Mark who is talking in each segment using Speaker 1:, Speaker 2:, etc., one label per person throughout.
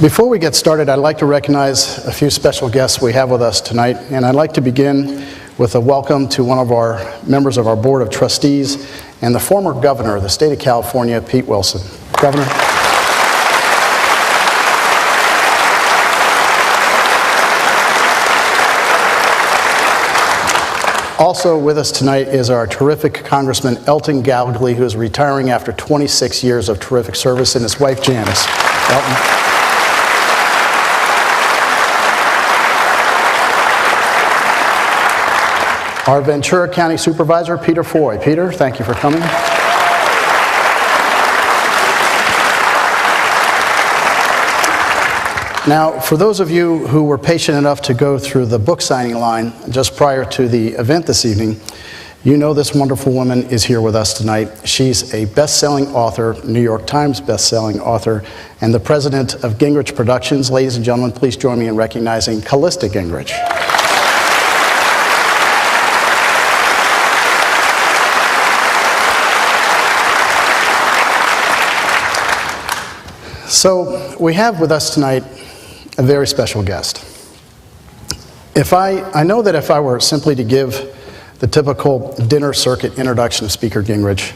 Speaker 1: Before we get started, I'd like to recognize a few special guests we have with us tonight, and I'd like to begin with a welcome to one of our members of our Board of Trustees and the former governor of the state of California, Pete Wilson. Governor. Also with us tonight is our terrific Congressman Elton Galgley, who is retiring after 26 years of terrific service, and his wife Janice. Elton. Our Ventura County Supervisor, Peter Foy. Peter, thank you for coming. Now, for those of you who were patient enough to go through the book signing line just prior to the event this evening, you know this wonderful woman is here with us tonight. She's a best-selling author, New York Times best-selling author, and the president of Gingrich Productions. Ladies and gentlemen, please join me in recognizing Callista Gingrich. So we have with us tonight a very special guest. I know that if I were simply to give the typical dinner circuit introduction of Speaker Gingrich,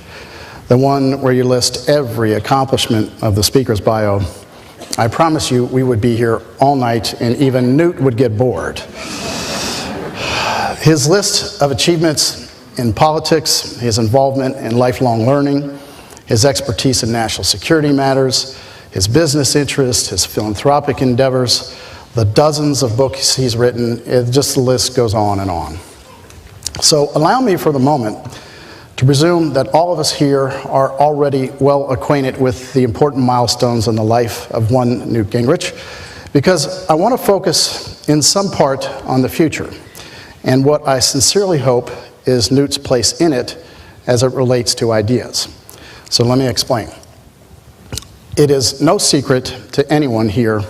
Speaker 1: the one where you list every accomplishment of the speaker's bio, I promise you we would be here all night and even Newt would get bored. His list of achievements in politics, his involvement in lifelong learning, his expertise in national security matters, his business interests, his philanthropic endeavors, the dozens of books he's written, just the list goes on and on. So allow me for the moment to presume that all of us here are already well acquainted with the important milestones in the life of one Newt Gingrich, because I want to focus in some part on the future and what I sincerely hope is Newt's place in it as it relates to ideas. So let me explain. It is no secret to anyone here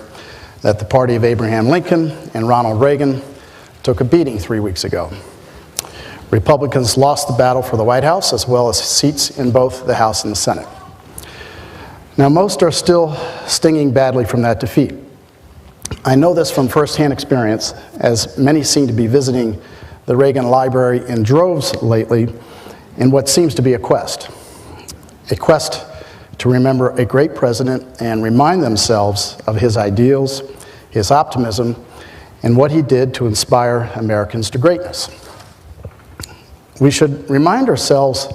Speaker 1: that the party of Abraham Lincoln and Ronald Reagan took a beating 3 weeks ago. Republicans lost the battle for the White House as well as seats in both the House and the Senate. Now, most are still stinging badly from that defeat. I know this from firsthand experience, as many seem to be visiting the Reagan Library in droves lately in what seems to be a quest to remember a great president and remind themselves of his ideals, his optimism, and what he did to inspire Americans to greatness. We should remind ourselves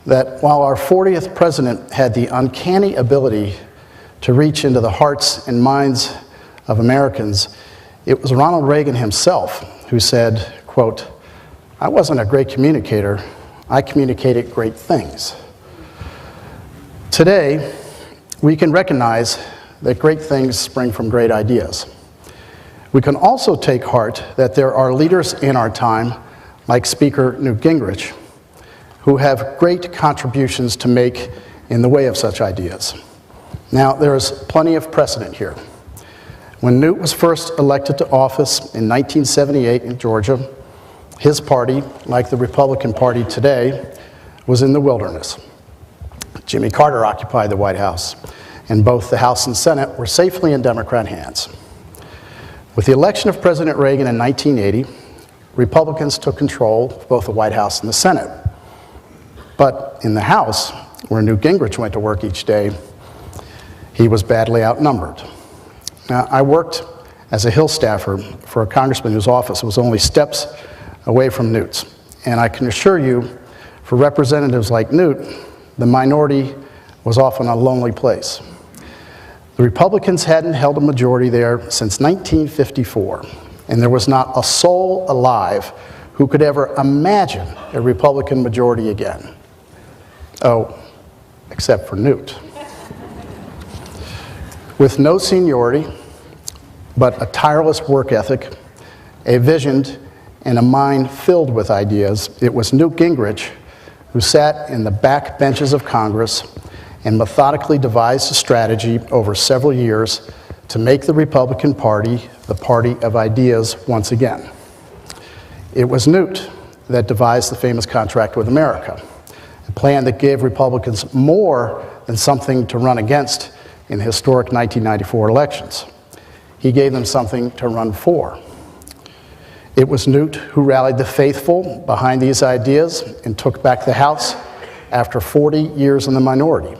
Speaker 1: that while our 40th president had the uncanny ability to reach into the hearts and minds of Americans, it was Ronald Reagan himself who said, quote, "I wasn't a great communicator, I communicated great things." Today, we can recognize that great things spring from great ideas. We can also take heart that there are leaders in our time, like Speaker Newt Gingrich, who have great contributions to make in the way of such ideas. Now, there is plenty of precedent here. When Newt was first elected to office in 1978 in Georgia, his party, like the Republican Party today, was in the wilderness. Jimmy Carter occupied the White House, and both the House and Senate were safely in Democrat hands. With the election of President Reagan in 1980, Republicans took control of both the White House and the Senate. But in the House, where Newt Gingrich went to work each day, he was badly outnumbered. Now, I worked as a Hill staffer for a congressman whose office was only steps away from Newt's. And I can assure you, for representatives like Newt, the minority was often a lonely place. The Republicans hadn't held a majority there since 1954, and there was not a soul alive who could ever imagine a Republican majority again. Oh, except for Newt. With no seniority, but a tireless work ethic, a vision, and a mind filled with ideas, it was Newt Gingrich who sat in the back benches of Congress and methodically devised a strategy over several years to make the Republican Party the party of ideas once again. It was Newt that devised the famous contract with America, a plan that gave Republicans more than something to run against in the historic 1994 elections. He gave them something to run for. It was Newt who rallied the faithful behind these ideas and took back the House after 40 years in the minority.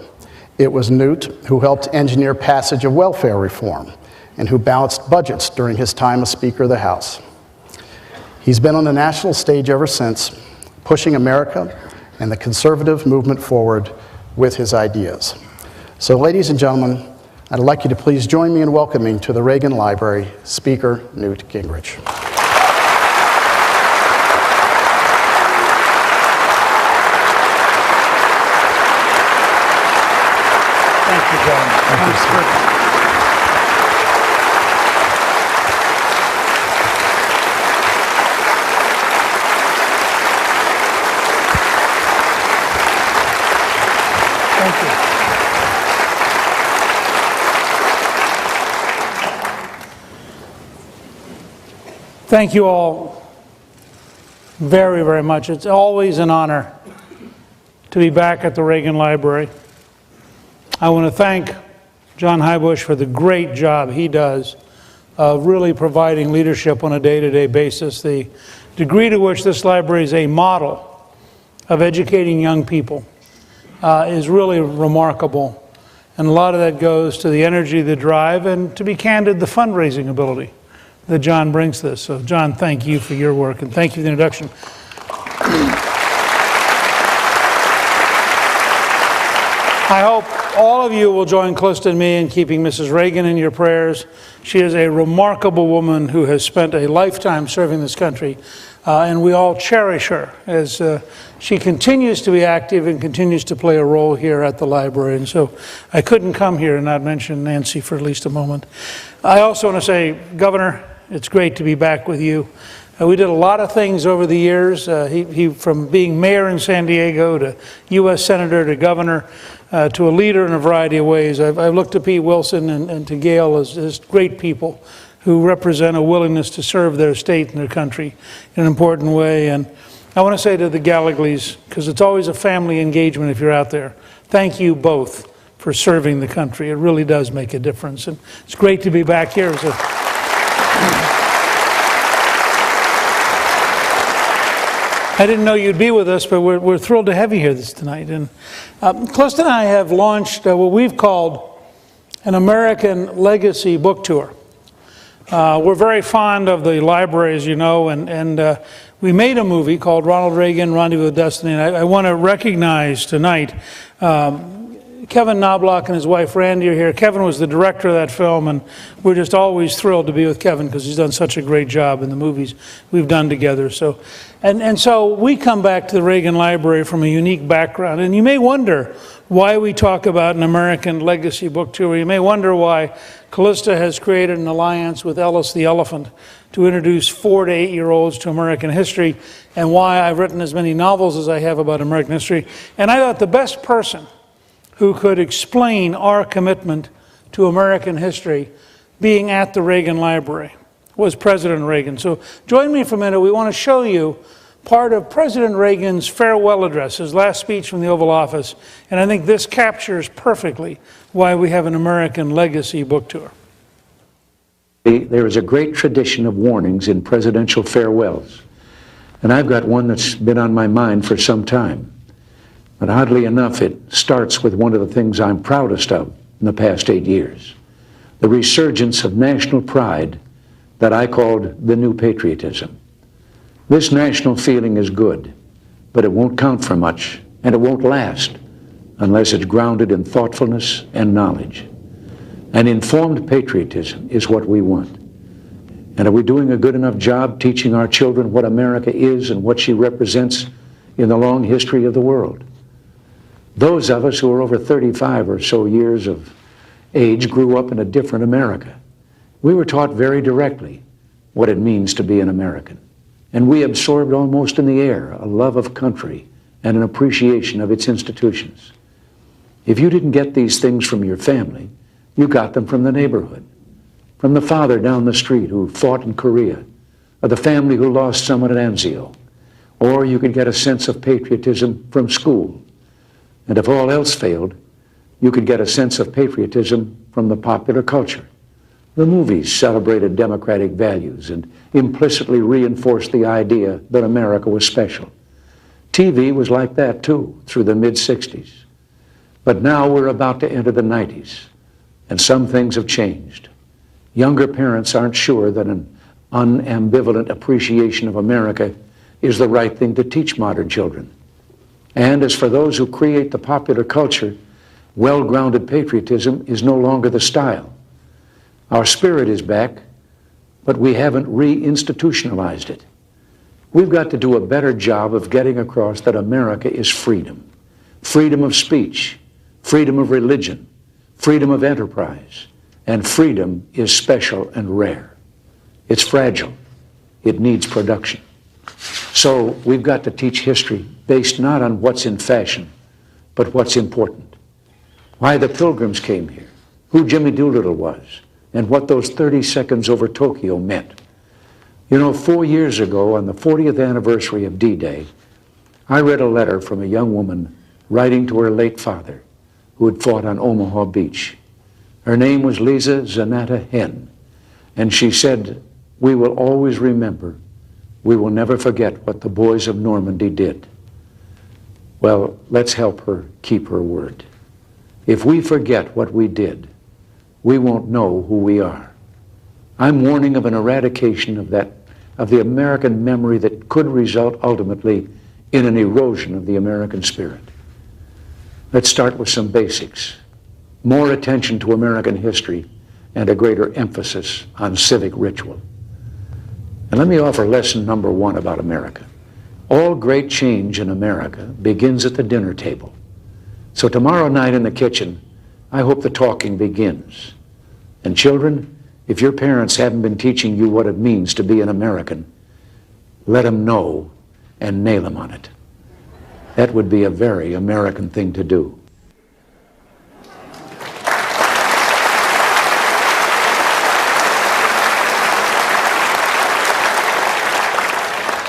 Speaker 1: It was Newt who helped engineer passage of welfare reform and who balanced budgets during his time as Speaker of the House. He's been on the national stage ever since, pushing America and the conservative movement forward with his ideas. So, ladies and gentlemen, I'd like you to please join me in welcoming to the Reagan Library Speaker Newt Gingrich.
Speaker 2: Thank you, John.
Speaker 1: Thank you, sir.
Speaker 2: Thank you. Thank you all very, very much. It's always an honor to be back at the Reagan Library. I want to thank John Heybush for the great job he does of really providing leadership on a day-to-day basis. The degree to which this library is a model of educating young people is really remarkable. And a lot of that goes to the energy, the drive, and to be candid, the fundraising ability that John brings to this. So John, thank you for your work, and thank you for the introduction. I hope all of you will join Callista and me in keeping Mrs. Reagan in your prayers. She is a remarkable woman who has spent a lifetime serving this country, and we all cherish her as she continues to be active and continues to play a role here at the library. And so I couldn't come here and not mention Nancy for at least a moment. I also want to say, Governor, it's great to be back with you. We did a lot of things over the years. He from being mayor in San Diego to U.S. Senator to governor to a leader in a variety of ways. I've looked to Pete Wilson and to Gail as great people who represent a willingness to serve their state and their country in an important way. And I want to say to the Gallegleys, because it's always a family engagement if you're out there, thank you both for serving the country. It really does make a difference. And it's great to be back here. I didn't know you'd be with us, but we're thrilled to have you here tonight. And Callista and I have launched what we've called an American Legacy Book Tour. We're very fond of the library, as you know, and we made a movie called Ronald Reagan, Rendezvous with Destiny. And I want to recognize tonight Kevin Knobloch and his wife Randy are here. Kevin was the director of that film, and we're just always thrilled to be with Kevin because he's done such a great job in the movies we've done together. So, and so we come back to the Reagan Library from a unique background, and you may wonder why we talk about an American Legacy Book Tour. You may wonder why Callista has created an alliance with Ellis the Elephant to introduce 4 to 8-year-olds to American history, and why I've written as many novels as I have about American history. And I thought the best person who could explain our commitment to American history being at the Reagan Library was President Reagan. So join me for a minute. We want to show you part of President Reagan's farewell address, his last speech from the Oval Office. And I think this captures perfectly why we have an American Legacy Book Tour.
Speaker 3: There is a great tradition of warnings in presidential farewells. And I've got one that's been on my mind for some time. But oddly enough, it starts with one of the things I'm proudest of in the past 8 years, the resurgence of national pride that I called the new patriotism. This national feeling is good, but it won't count for much, and it won't last unless it's grounded in thoughtfulness and knowledge. An informed patriotism is what we want. And are we doing a good enough job teaching our children what America is and what she represents in the long history of the world? Those of us who are over 35 or so years of age grew up in a different America. We were taught very directly what it means to be an American. And we absorbed almost in the air a love of country and an appreciation of its institutions. If you didn't get these things from your family, you got them from the neighborhood, from the father down the street who fought in Korea, or the family who lost someone at Anzio. Or you could get a sense of patriotism from school. And if all else failed, You could get a sense of patriotism from the popular culture. The movies celebrated democratic values and implicitly reinforced the idea that America was special. TV was like that too, through the mid-60s. But now we're about to enter the 90s, and some things have changed. Younger parents aren't sure that an unambivalent appreciation of America is the right thing to teach modern children. And as for those who create the popular culture, well-grounded patriotism is no longer the style. Our spirit is back, but we haven't re-institutionalized it. We've got to do a better job of getting across that America is freedom. Freedom of speech, freedom of religion, freedom of enterprise, and freedom is special and rare. It's fragile. It needs production. So we've got to teach history based not on what's in fashion, but what's important. Why the Pilgrims came here, who Jimmy Doolittle was, and what those 30 seconds over Tokyo meant. You know, 4 years ago, on the 40th anniversary of D-Day, I read a letter from a young woman writing to her late father, who had fought on Omaha Beach. Her name was Lisa Zanetta Henn, and she said, "We will always remember. We will never forget what the boys of Normandy did." Well, let's help her keep her word. If we forget what we did, we won't know who we are. I'm warning of an eradication of the American memory that could result ultimately in an erosion of the American spirit. Let's start with some basics. More attention to American history and a greater emphasis on civic ritual. And let me offer lesson number one about America. All great change in America begins at the dinner table. So tomorrow night in the kitchen, I hope the talking begins. And children, if your parents haven't been teaching you what it means to be an American, let them know and nail them on it. That would be a very American thing to do.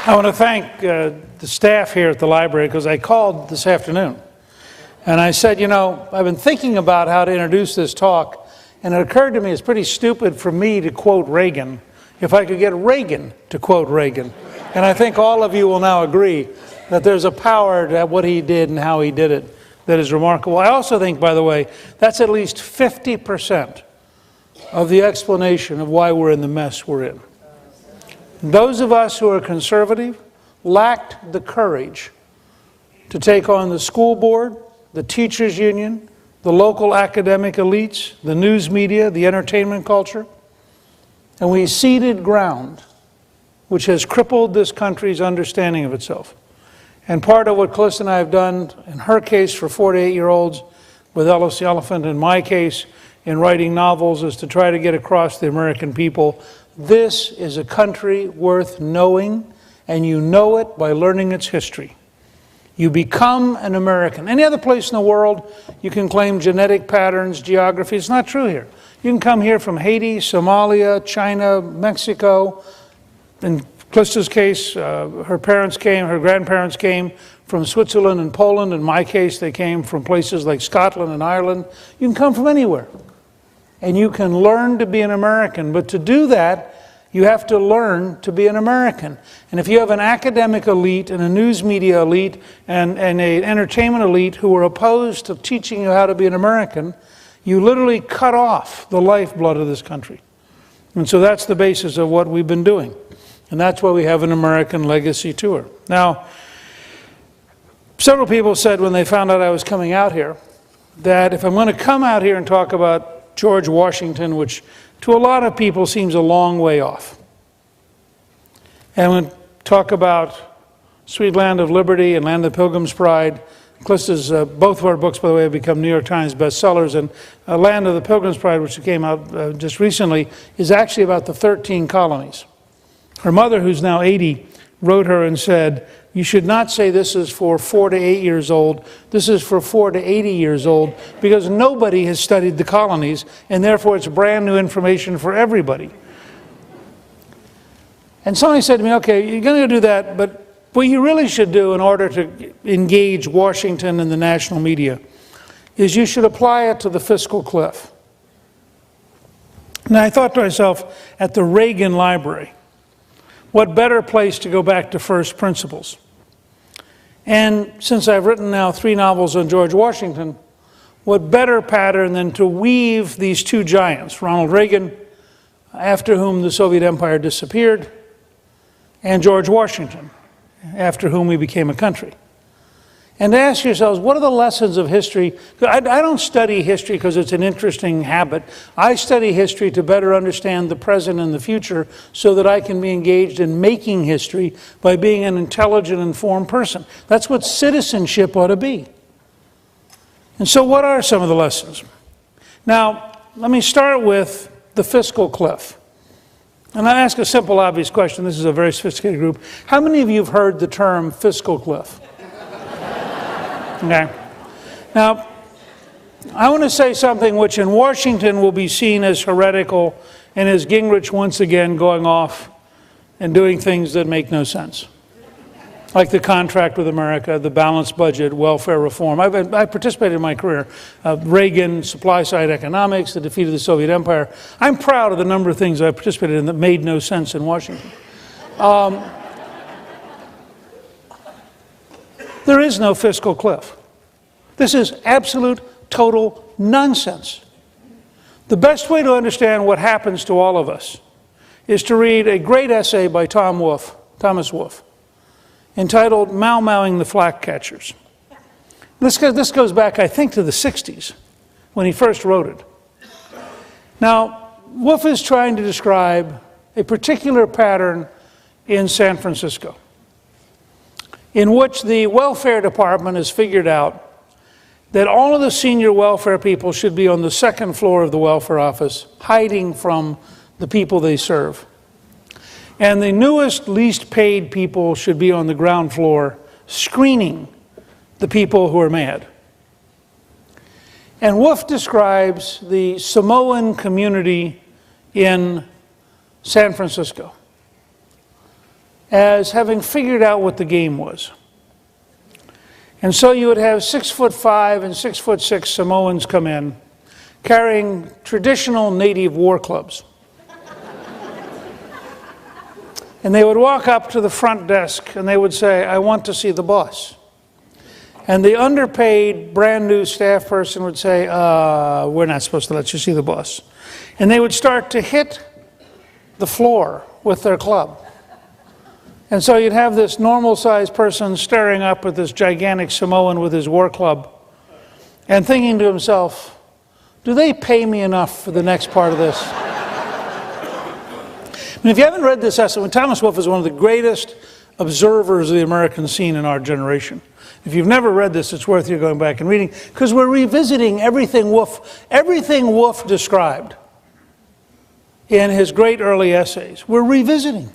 Speaker 2: I want to thank the staff here at the library, because I called this afternoon and I said, you know, I've been thinking about how to introduce this talk, and it occurred to me it's pretty stupid for me to quote Reagan if I could get Reagan to quote Reagan. And I think all of you will now agree that there's a power to what he did and how he did it that is remarkable. I also think, by the way, that's at least 50% of the explanation of why we're in the mess we're in. Those of us who are conservative lacked the courage to take on the school board, the teachers union, the local academic elites, the news media, the entertainment culture, and we ceded ground which has crippled this country's understanding of itself. And part of what Callista and I have done, in her case for 4 to 8-year-olds, with Ellis the Elephant, in my case in writing novels, is to try to get across to the American people, this is a country worth knowing, and you know it by learning its history. You become an American. Any other place in the world, you can claim genetic patterns, geography. It's not true here. You can come here from Haiti, Somalia, China, Mexico. In Callista's case, her grandparents came from Switzerland and Poland. In my case, they came from places like Scotland and Ireland. You can come from anywhere, and you can learn to be an American. But to do that, you have to learn to be an American. And if you have an academic elite and a news media elite and an entertainment elite who are opposed to teaching you how to be an American, you literally cut off the lifeblood of this country. And so that's the basis of what we've been doing. And that's why we have an American Legacy Tour. Now, several people said when they found out I was coming out here that if I'm going to come out here and talk about George Washington, which to a lot of people seems a long way off, and when talk about Sweet Land of Liberty and Land of the Pilgrim's Pride, Callista's, both of our books, by the way, have become New York Times bestsellers, and Land of the Pilgrim's Pride, which came out just recently, is actually about the 13 colonies. Her mother, who's now 80, wrote her and said, you should not say this is for 4 to 8 years old. This is for 4 to 80 years old, because nobody has studied the colonies, and therefore it's brand new information for everybody. And somebody said to me, okay, you're going to do that, but what you really should do in order to engage Washington and the national media is you should apply it to the fiscal cliff. Now, I thought to myself, at the Reagan Library, what better place to go back to first principles? And since I've written now 3 novels on George Washington, what better pattern than to weave these 2 giants, Ronald Reagan, after whom the Soviet Empire disappeared, and George Washington, after whom we became a country. And to ask yourselves, what are the lessons of history? I don't study history because it's an interesting habit. I study history to better understand the present and the future so that I can be engaged in making history by being an intelligent, informed person. That's what citizenship ought to be. And so what are some of the lessons? Now, let me start with the fiscal cliff. And I ask a simple, obvious question. This is a very sophisticated group. How many of you have heard the term fiscal cliff? Okay. Now, I want to say something which in Washington will be seen as heretical and as Gingrich once again going off and doing things that make no sense. Like the contract with America, the balanced budget, welfare reform. I participated in my career. Reagan, supply-side economics, the defeat of the Soviet Empire. I'm proud of the number of things I participated in that made no sense in Washington. There is no fiscal cliff. This is absolute, total nonsense. The best way to understand what happens to all of us is to read a great essay by Thomas Wolfe, entitled Mau-Mauing the Flag Catchers. This goes back, I think, to the 60s, when he first wrote it. Now, Wolfe is trying to describe a particular pattern in San Francisco, in which the welfare department has figured out that all of the senior welfare people should be on the 2nd floor of the welfare office, hiding from the people they serve. And the newest, least paid people should be on the ground floor, screening the people who are mad. And Wolfe describes the Samoan community in San Francisco as having figured out what the game was. And so you would have 6'5" and 6'6" Samoans come in, carrying traditional native war clubs. And they would walk up to the front desk and they would say, "I want to see the boss." And the underpaid, brand new staff person would say, "We're not supposed to let you see the boss." And they would start to hit the floor with their club. And so you'd have this normal-sized person staring up at this gigantic Samoan with his war club and thinking to himself, do they pay me enough for the next part of this? I mean, if you haven't read this essay, Thomas Wolfe is one of the greatest observers of the American scene in our generation. If you've never read this, it's worth you going back and reading, because we're revisiting everything Wolfe described in his great early essays. We're revisiting,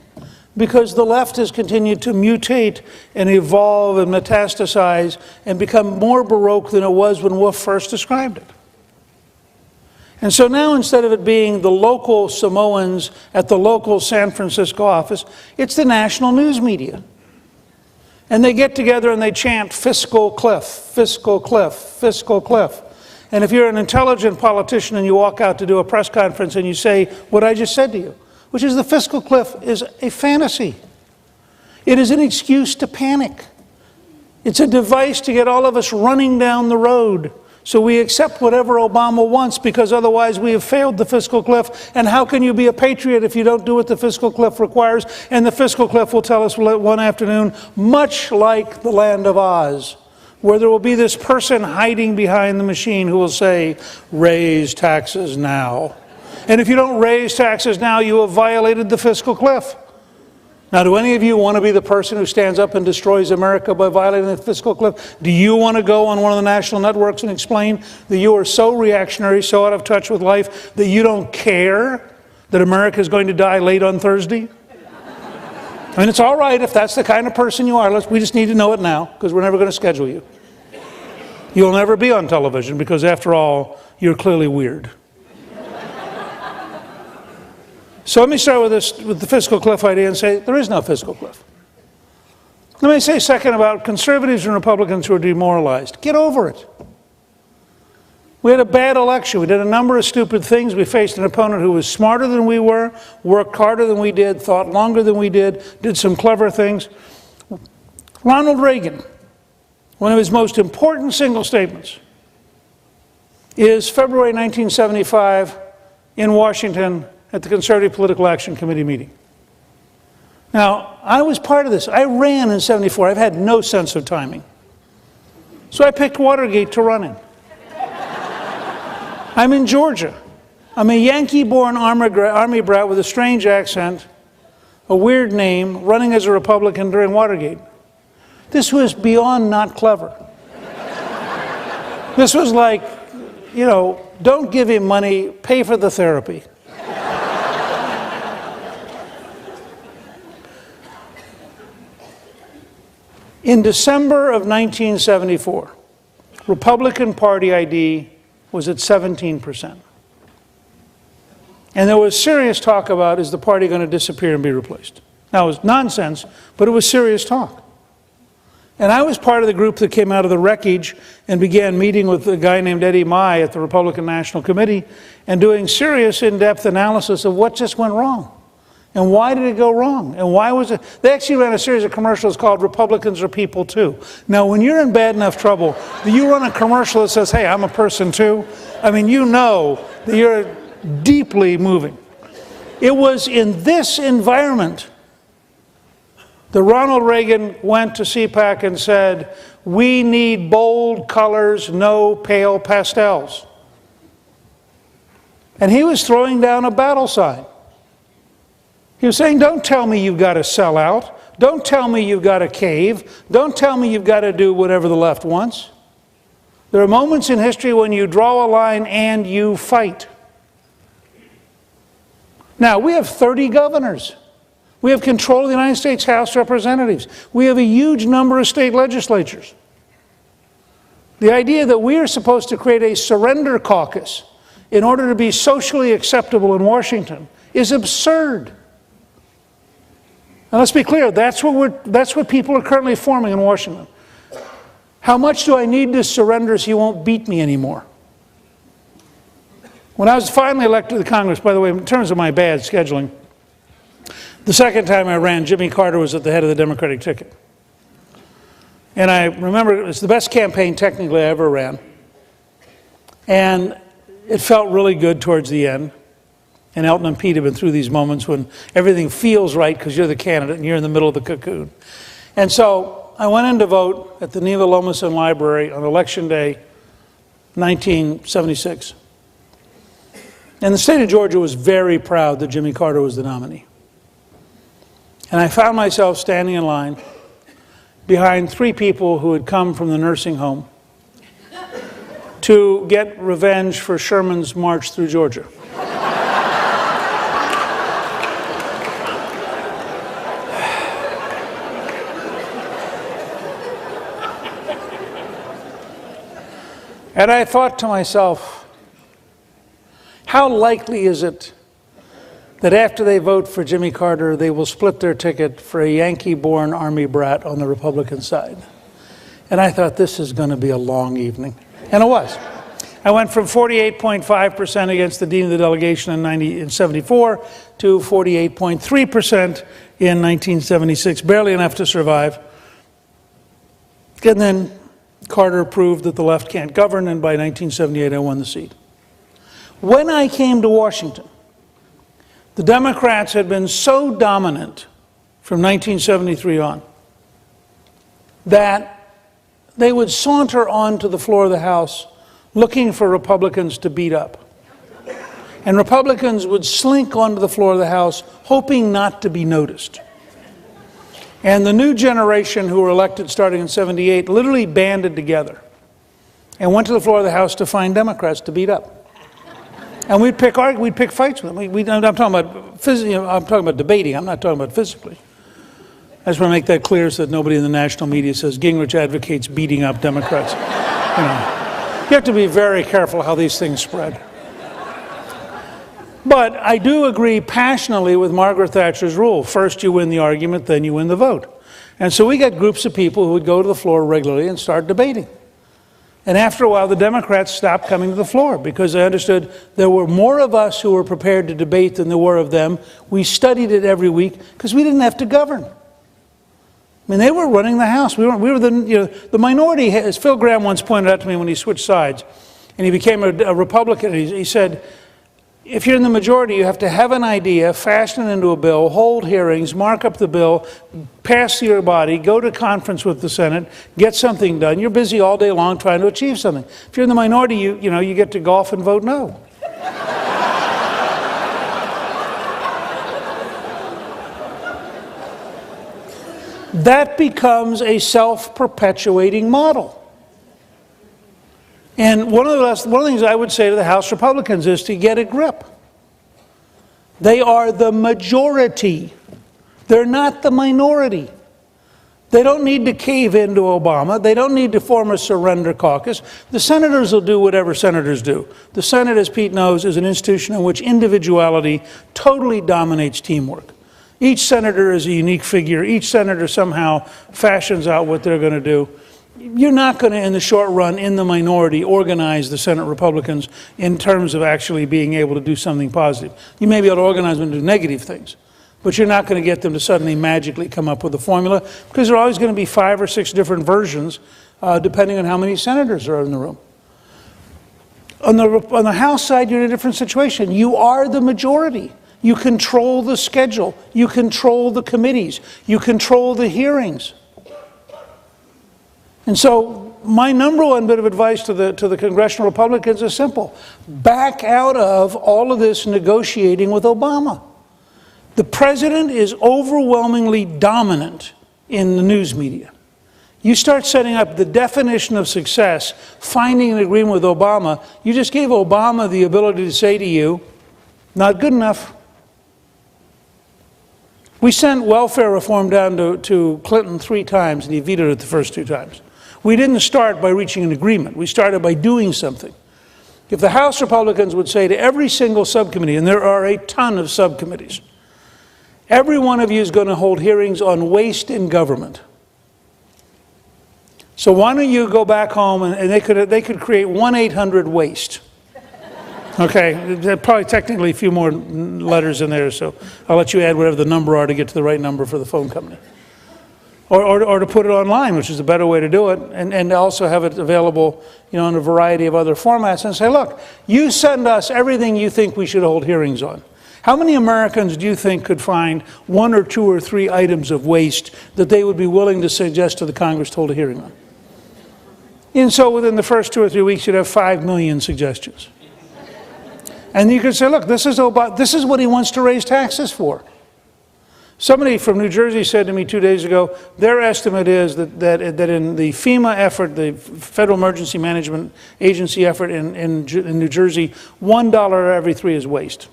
Speaker 2: because the left has continued to mutate and evolve and metastasize and become more Baroque than it was when Wolfe first described it. And so now, instead of it being the local Samoans at the local San Francisco office, it's the national news media. And they get together and they chant, "Fiscal cliff, fiscal cliff, fiscal cliff." And if you're an intelligent politician and you walk out to do a press conference and you say what I just said to you, which is the fiscal cliff is a fantasy. It is an excuse to panic. It's a device to get all of us running down the road so we accept whatever Obama wants, because otherwise we have failed the fiscal cliff. And how can you be a patriot if you don't do what the fiscal cliff requires? And the fiscal cliff will tell us one afternoon, much like the Land of Oz, where there will be this person hiding behind the machine who will say, "Raise taxes now." And if you don't raise taxes now, you have violated the fiscal cliff. Now, do any of you want to be the person who stands up and destroys America by violating the fiscal cliff? Do you want to go on one of the national networks and explain that you are so reactionary, so out of touch with life, that you don't care that America is going to die late on Thursday? I mean, it's all right if that's the kind of person you are. We just need to know it now, because we're never going to schedule you. You'll never be on television, because after all, you're clearly weird. So let me start with the fiscal cliff idea and say there is no fiscal cliff. Let me say second about conservatives and Republicans who are demoralized. Get over it. We had a bad election. We did a number of stupid things. We faced an opponent who was smarter than we were, worked harder than we did, thought longer than we did some clever things. Ronald Reagan, one of his most important single statements, is February 1975 in Washington at the Conservative Political Action Committee meeting. Now, I was part of this. I ran in '74. I've had no sense of timing. So I picked Watergate to run in. I'm in Georgia. I'm a Yankee-born Army brat with a strange accent, a weird name, running as a Republican during Watergate. This was beyond not clever. This was like, you know, don't give him money, pay for the therapy. In December of 1974, Republican Party ID was at 17%. And there was serious talk about, is the party going to disappear and be replaced? Now, it was nonsense, but it was serious talk. And I was part of the group that came out of the wreckage and began meeting with a guy named Eddie Mai at the Republican National Committee and doing serious in-depth analysis of what just went wrong. And why did it go wrong? And why was it? They actually ran a series of commercials called Republicans Are People Too. Now, when you're in bad enough trouble, you run a commercial that says, hey, I'm a person too. I mean, you know that you're deeply moving. It was in this environment that Ronald Reagan went to CPAC and said, we need bold colors, no pale pastels. And he was throwing down a battle sign. He was saying, don't tell me you've got to sell out. Don't tell me you've got to cave. Don't tell me you've got to do whatever the left wants. There are moments in history when you draw a line and you fight. Now, we have 30 governors. We have control of the United States House of Representatives. We have a huge number of state legislatures. The idea that we are supposed to create a surrender caucus in order to be socially acceptable in Washington is absurd. And let's be clear, that's what people are currently forming in Washington. How much do I need to surrender so you won't beat me anymore? When I was finally elected to Congress, by the way, in terms of my bad scheduling, the second time I ran, Jimmy Carter was at the head of the Democratic ticket. And I remember it was the best campaign technically I ever ran. And it felt really good towards the end. And Elton and Pete have been through these moments when everything feels right because you're the candidate and you're in the middle of the cocoon. And so I went in to vote at the Neva Lomason Library on Election Day, 1976. And the state of Georgia was very proud that Jimmy Carter was the nominee. And I found myself standing in line behind three people who had come from the nursing home to get revenge for Sherman's march through Georgia. And I thought to myself, how likely is it that after they vote for Jimmy Carter, they will split their ticket for a Yankee-born Army brat on the Republican side? And I thought, this is going to be a long evening. And it was. I went from 48.5% against the dean of the delegation in 74 to 48.3% in 1976, barely enough to survive. And then Carter proved that the left can't govern, and by 1978 I won the seat. When I came to Washington, the Democrats had been so dominant from 1973 on that they would saunter onto the floor of the House looking for Republicans to beat up. And Republicans would slink onto the floor of the House hoping not to be noticed. And the new generation who were elected starting in '78 literally banded together and went to the floor of the House to find Democrats to beat up. And we'd pick fights with them. I'm talking about debating. I'm not talking about physically. I just want to make that clear so that nobody in the national media says Gingrich advocates beating up Democrats. You have to be very careful how these things spread. But I do agree passionately with Margaret Thatcher's rule. First you win the argument, then you win the vote. And so we got groups of people who would go to the floor regularly and start debating. And after a while, the Democrats stopped coming to the floor because they understood there were more of us who were prepared to debate than there were of them. We studied it every week because we didn't have to govern. I mean, they were running the House. We were the minority, as Phil Gramm once pointed out to me when he switched sides, and he became a Republican. He said, if you're in the majority, you have to have an idea, fashion it into a bill, hold hearings, mark up the bill, pass through your body, go to conference with the Senate, get something done. You're busy all day long trying to achieve something. If you're in the minority, you get to golf and vote no. That becomes a self-perpetuating model. And one of the things I would say to the House Republicans is to get a grip. They are the majority. They're not the minority. They don't need to cave into Obama. They don't need to form a surrender caucus. The senators will do whatever senators do. The Senate, as Pete knows, is an institution in which individuality totally dominates teamwork. Each senator is a unique figure. Each senator somehow fashions out what they're going to do. You're not going to, in the short run, in the minority, organize the Senate Republicans in terms of actually being able to do something positive. You may be able to organize them to do negative things, but you're not going to get them to suddenly magically come up with a formula because there are always going to be 5 or 6 different versions depending on how many senators are in the room. On the House side, you're in a different situation. You are the majority. You control the schedule. You control the committees. You control the hearings. And so my number one bit of advice to the congressional Republicans is simple. Back out of all of this negotiating with Obama. The president is overwhelmingly dominant in the news media. You start setting up the definition of success, finding an agreement with Obama, you just gave Obama the ability to say to you, not good enough. We sent welfare reform down to Clinton 3 times, and he vetoed it the first 2 times. We didn't start by reaching an agreement. We started by doing something. If the House Republicans would say to every single subcommittee, and there are a ton of subcommittees, every one of you is going to hold hearings on waste in government. So why don't you go back home and they could create 1-800-WASTE. Okay, there are probably technically a few more letters in there, so I'll let you add whatever the number are to get to the right number for the phone company. Or to put it online, which is a better way to do it, and also have it available, in a variety of other formats, and say, look, you send us everything you think we should hold hearings on. How many Americans do you think could find 1 or 2 or 3 items of waste that they would be willing to suggest to the Congress to hold a hearing on? And so within the first 2 or 3 weeks, you'd have 5 million suggestions. And you could say, look, this is what he wants to raise taxes for. Somebody from New Jersey said to me 2 days ago, their estimate is that in the FEMA effort, the Federal Emergency Management Agency effort in New Jersey, $1 every 3 is waste.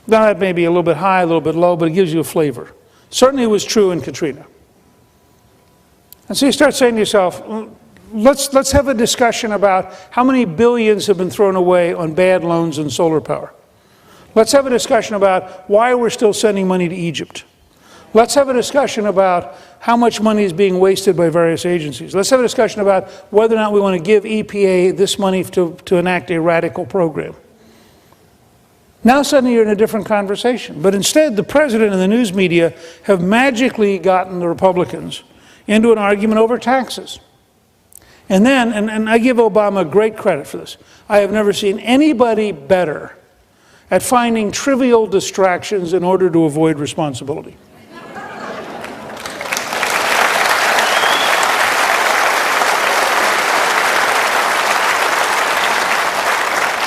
Speaker 2: Now that may be a little bit high, a little bit low, but it gives you a flavor. Certainly it was true in Katrina. And so you start saying to yourself, let's have a discussion about how many billions have been thrown away on bad loans and solar power. Let's have a discussion about why we're still sending money to Egypt. Let's have a discussion about how much money is being wasted by various agencies. Let's have a discussion about whether or not we want to give EPA this money to enact a radical program. Now suddenly you're in a different conversation. But instead, the president and the news media have magically gotten the Republicans into an argument over taxes. And then, and I give Obama great credit for this, I have never seen anybody better at finding trivial distractions in order to avoid responsibility.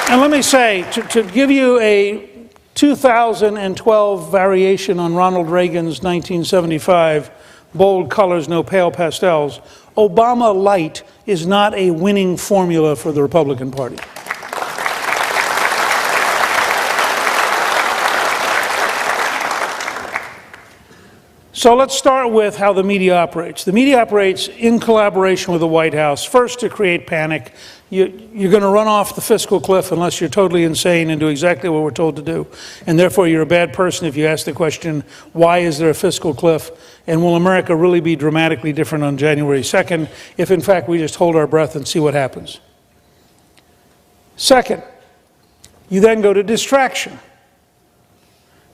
Speaker 2: And let me say, to give you a 2012 variation on Ronald Reagan's 1975, bold colors, no pale pastels, Obama Light is not a winning formula for the Republican Party. So let's start with how the media operates. The media operates in collaboration with the White House, first to create panic. You're going to run off the fiscal cliff unless you're totally insane and do exactly what we're told to do. And therefore, you're a bad person if you ask the question, why is there a fiscal cliff? And will America really be dramatically different on January 2nd if, in fact, we just hold our breath and see what happens? Second, you then go to distraction.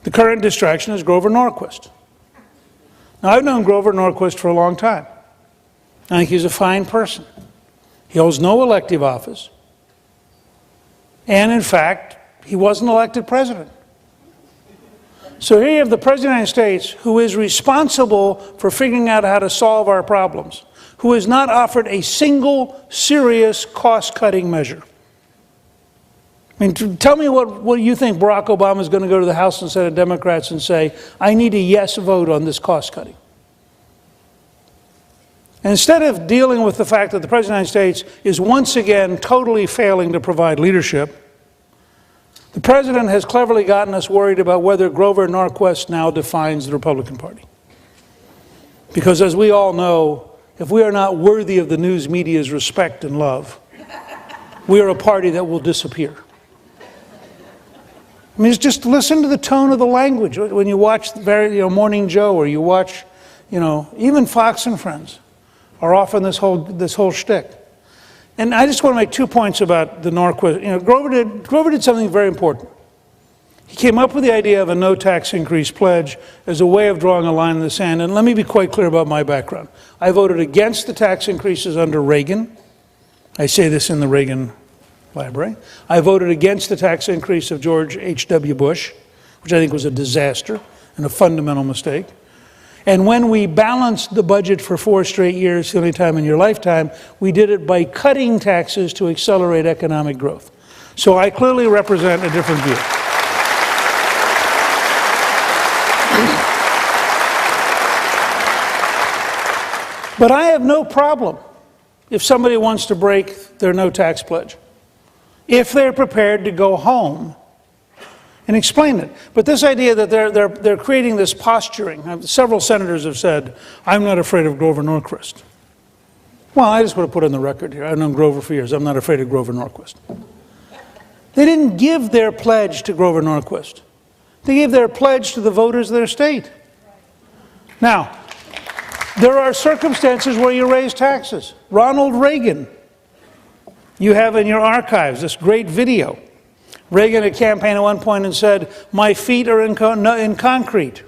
Speaker 2: The current distraction is Grover Norquist. Now, I've known Grover Norquist for a long time. I think he's a fine person. He holds no elective office. And in fact, he wasn't elected president. So here you have the President of the United States, who is responsible for figuring out how to solve our problems, who has not offered a single serious cost-cutting measure. I mean, tell me what you think Barack Obama is going to go to the House and Senate Democrats and say, I need a yes vote on this cost-cutting. And instead of dealing with the fact that the President of the United States is once again totally failing to provide leadership, the President has cleverly gotten us worried about whether Grover Norquist now defines the Republican Party. Because as we all know, if we are not worthy of the news media's respect and love, we are a party that will disappear. I mean, just listen to the tone of the language when you watch Morning Joe, or you watch, even Fox and Friends are often this whole shtick. And I just want to make 2 points about the Norquist. Grover did something very important. He came up with the idea of a no tax increase pledge as a way of drawing a line in the sand. And let me be quite clear about my background. I voted against the tax increases under Reagan. I say this in the Reagan library. I voted against the tax increase of George H.W. Bush, which I think was a disaster and a fundamental mistake. And when we balanced the budget for 4 straight years, the only time in your lifetime, we did it by cutting taxes to accelerate economic growth. So I clearly represent a different view. But I have no problem if somebody wants to break their no tax pledge, if they're prepared to go home and explain it. But this idea that they're creating this posturing, several senators have said, I'm not afraid of Grover Norquist. Well, I just want to put on the record here, I've known Grover for years, I'm not afraid of Grover Norquist. They didn't give their pledge to Grover Norquist. They gave their pledge to the voters of their state. Now, there are circumstances where you raise taxes. Ronald Reagan, you have in your archives this great video. Reagan had campaigned at one point and said, my feet are in concrete.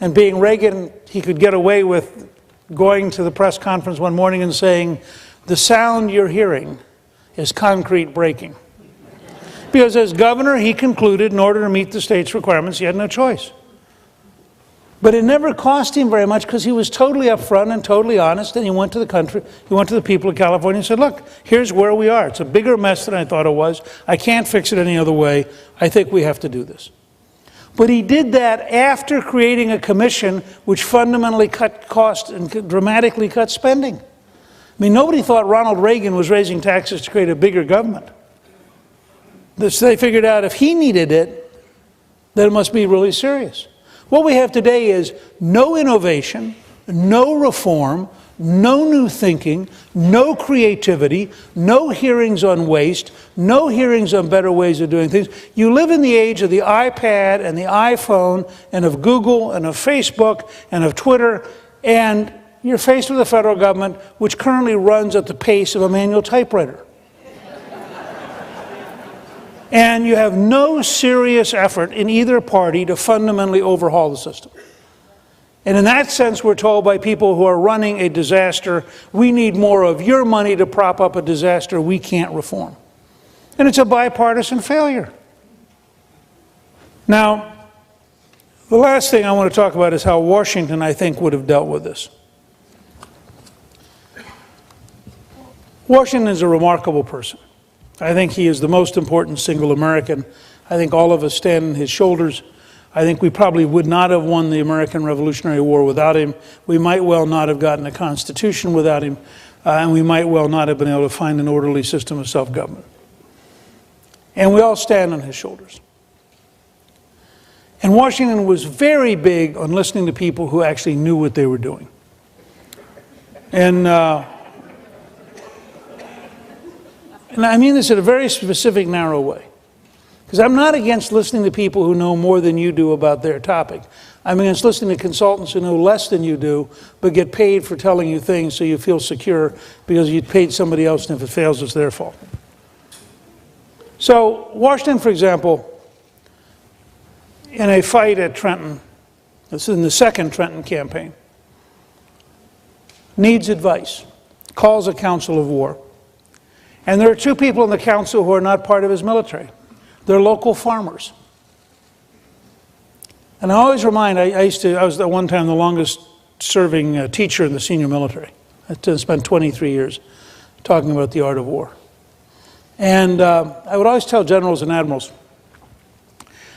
Speaker 2: And being Reagan, he could get away with going to the press conference one morning and saying, the sound you're hearing is concrete breaking. Because as governor, he concluded in order to meet the state's requirements, he had no choice. But it never cost him very much because he was totally upfront and totally honest, and he went to the country, he went to the people of California and said, look, here's where we are. It's a bigger mess than I thought it was. I can't fix it any other way. I think we have to do this. But he did that after creating a commission which fundamentally cut costs and dramatically cut spending. I mean, nobody thought Ronald Reagan was raising taxes to create a bigger government. So they figured out if he needed it, then it must be really serious. What we have today is no innovation, no reform, no new thinking, no creativity, no hearings on waste, no hearings on better ways of doing things. You live in the age of the iPad and the iPhone and of Google and of Facebook and of Twitter, and you're faced with a federal government which currently runs at the pace of a manual typewriter. And you have no serious effort in either party to fundamentally overhaul the system. And in that sense, we're told by people who are running a disaster, we need more of your money to prop up a disaster we can't reform. And it's a bipartisan failure. Now, the last thing I want to talk about is how Washington, I think, would have dealt with this. Washington is a remarkable person. I think he is the most important single American. I think all of us stand on his shoulders. I think we probably would not have won the American Revolutionary War without him. We might well not have gotten a constitution without him. And we might well not have been able to find an orderly system of self-government. And we all stand on his shoulders. And Washington was very big on listening to people who actually knew what they were doing. And I mean this in a very specific, narrow way. Because I'm not against listening to people who know more than you do about their topic. I'm against listening to consultants who know less than you do, but get paid for telling you things so you feel secure because you paid somebody else, and if it fails, it's their fault. So Washington, for example, in a fight at Trenton, this is in the second Trenton campaign, needs advice, calls a council of war. And there are two people in the council who are not part of his military. They're local farmers. And I always remind, I was at one time the longest serving teacher in the senior military. I spent 23 years talking about the art of war. And I would always tell generals and admirals,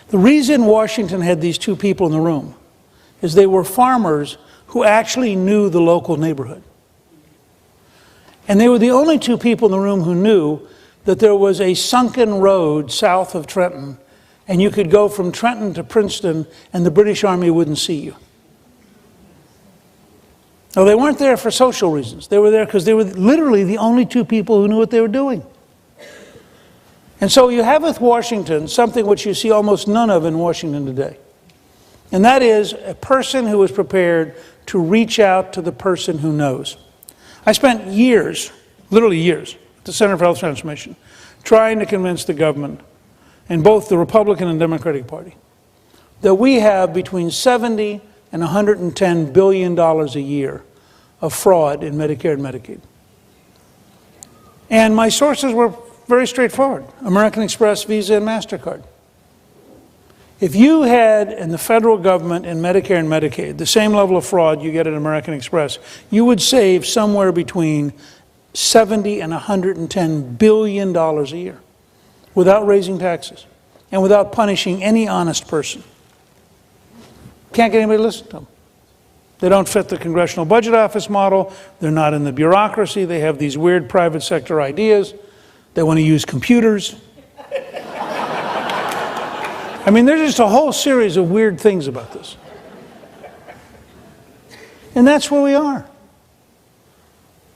Speaker 2: the reason Washington had these two people in the room is they were farmers who actually knew the local neighborhood. And they were the only two people in the room who knew that there was a sunken road south of Trenton, and you could go from Trenton to Princeton, and the British Army wouldn't see you. No, they weren't there for social reasons. They were there because they were literally the only two people who knew what they were doing. And so you have with Washington something which you see almost none of in Washington today. And that is a person who is prepared to reach out to the person who knows. I spent years, literally years, at the Center for Health Transformation, trying to convince the government, in both the Republican and Democratic Party, that we have between $70 and $110 billion a year of fraud in Medicare and Medicaid. And my sources were very straightforward: American Express, Visa, and MasterCard. If you had in the federal government in Medicare and Medicaid the same level of fraud you get at American Express, you would save somewhere between $70 and $110 billion a year without raising taxes and without punishing any honest person. Can't get anybody to listen to them. They don't fit the Congressional Budget Office model. They're not in the bureaucracy. They have these weird private sector ideas. They want to use computers. I mean, there's just a whole series of weird things about this. And that's where we are.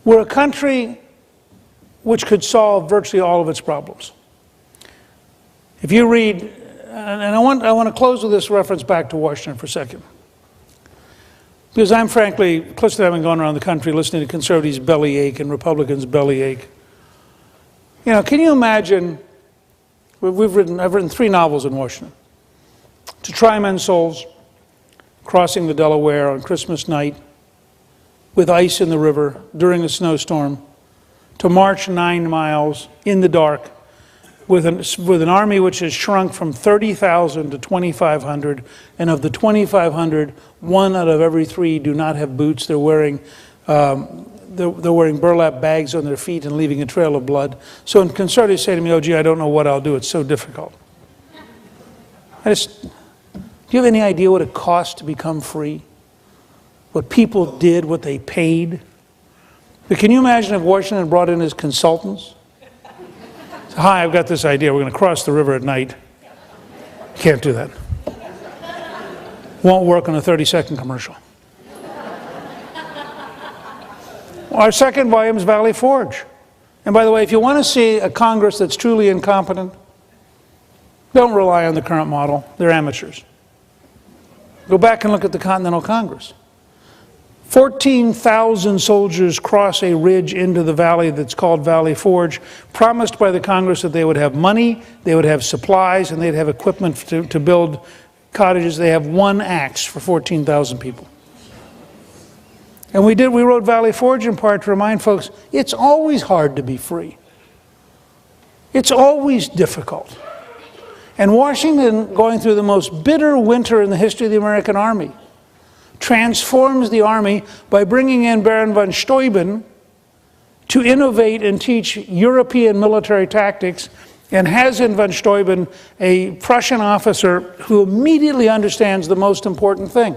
Speaker 2: We're a country which could solve virtually all of its problems. If you read, and I want to close with this reference back to Washington for a second. Because I'm frankly, close to having gone around the country listening to conservatives bellyache and Republicans bellyache. You know, can you imagine, I've written 3 novels in Washington. To Try Men's Souls, crossing the Delaware on Christmas night, with ice in the river during a snowstorm, to march 9 miles in the dark with an army which has shrunk from 30,000 to 2,500, and of the 2,500, 1 out of every 3 do not have boots. They're wearing burlap bags on their feet and leaving a trail of blood. So when conservatives say to me, "Oh, gee, I don't know what I'll do. It's so difficult." Do you have any idea what it costs to become free? What people did, what they paid? But can you imagine if Washington brought in his consultants? So, "Hi, I've got this idea. We're going to cross the river at night." Can't do that. Won't work on a 30-second commercial. Our second volume is Valley Forge. And by the way, if you want to see a Congress that's truly incompetent, don't rely on the current model. They're amateurs. Go back and look at the Continental Congress. 14,000 soldiers cross a ridge into the valley that's called Valley Forge, promised by the Congress that they would have money, they would have supplies, and they'd have equipment to build cottages. They have 1 axe for 14,000 people. And we wrote Valley Forge in part to remind folks, it's always hard to be free. It's always difficult. And Washington, going through the most bitter winter in the history of the American Army, transforms the Army by bringing in Baron von Steuben to innovate and teach European military tactics, and has in von Steuben a Prussian officer who immediately understands the most important thing.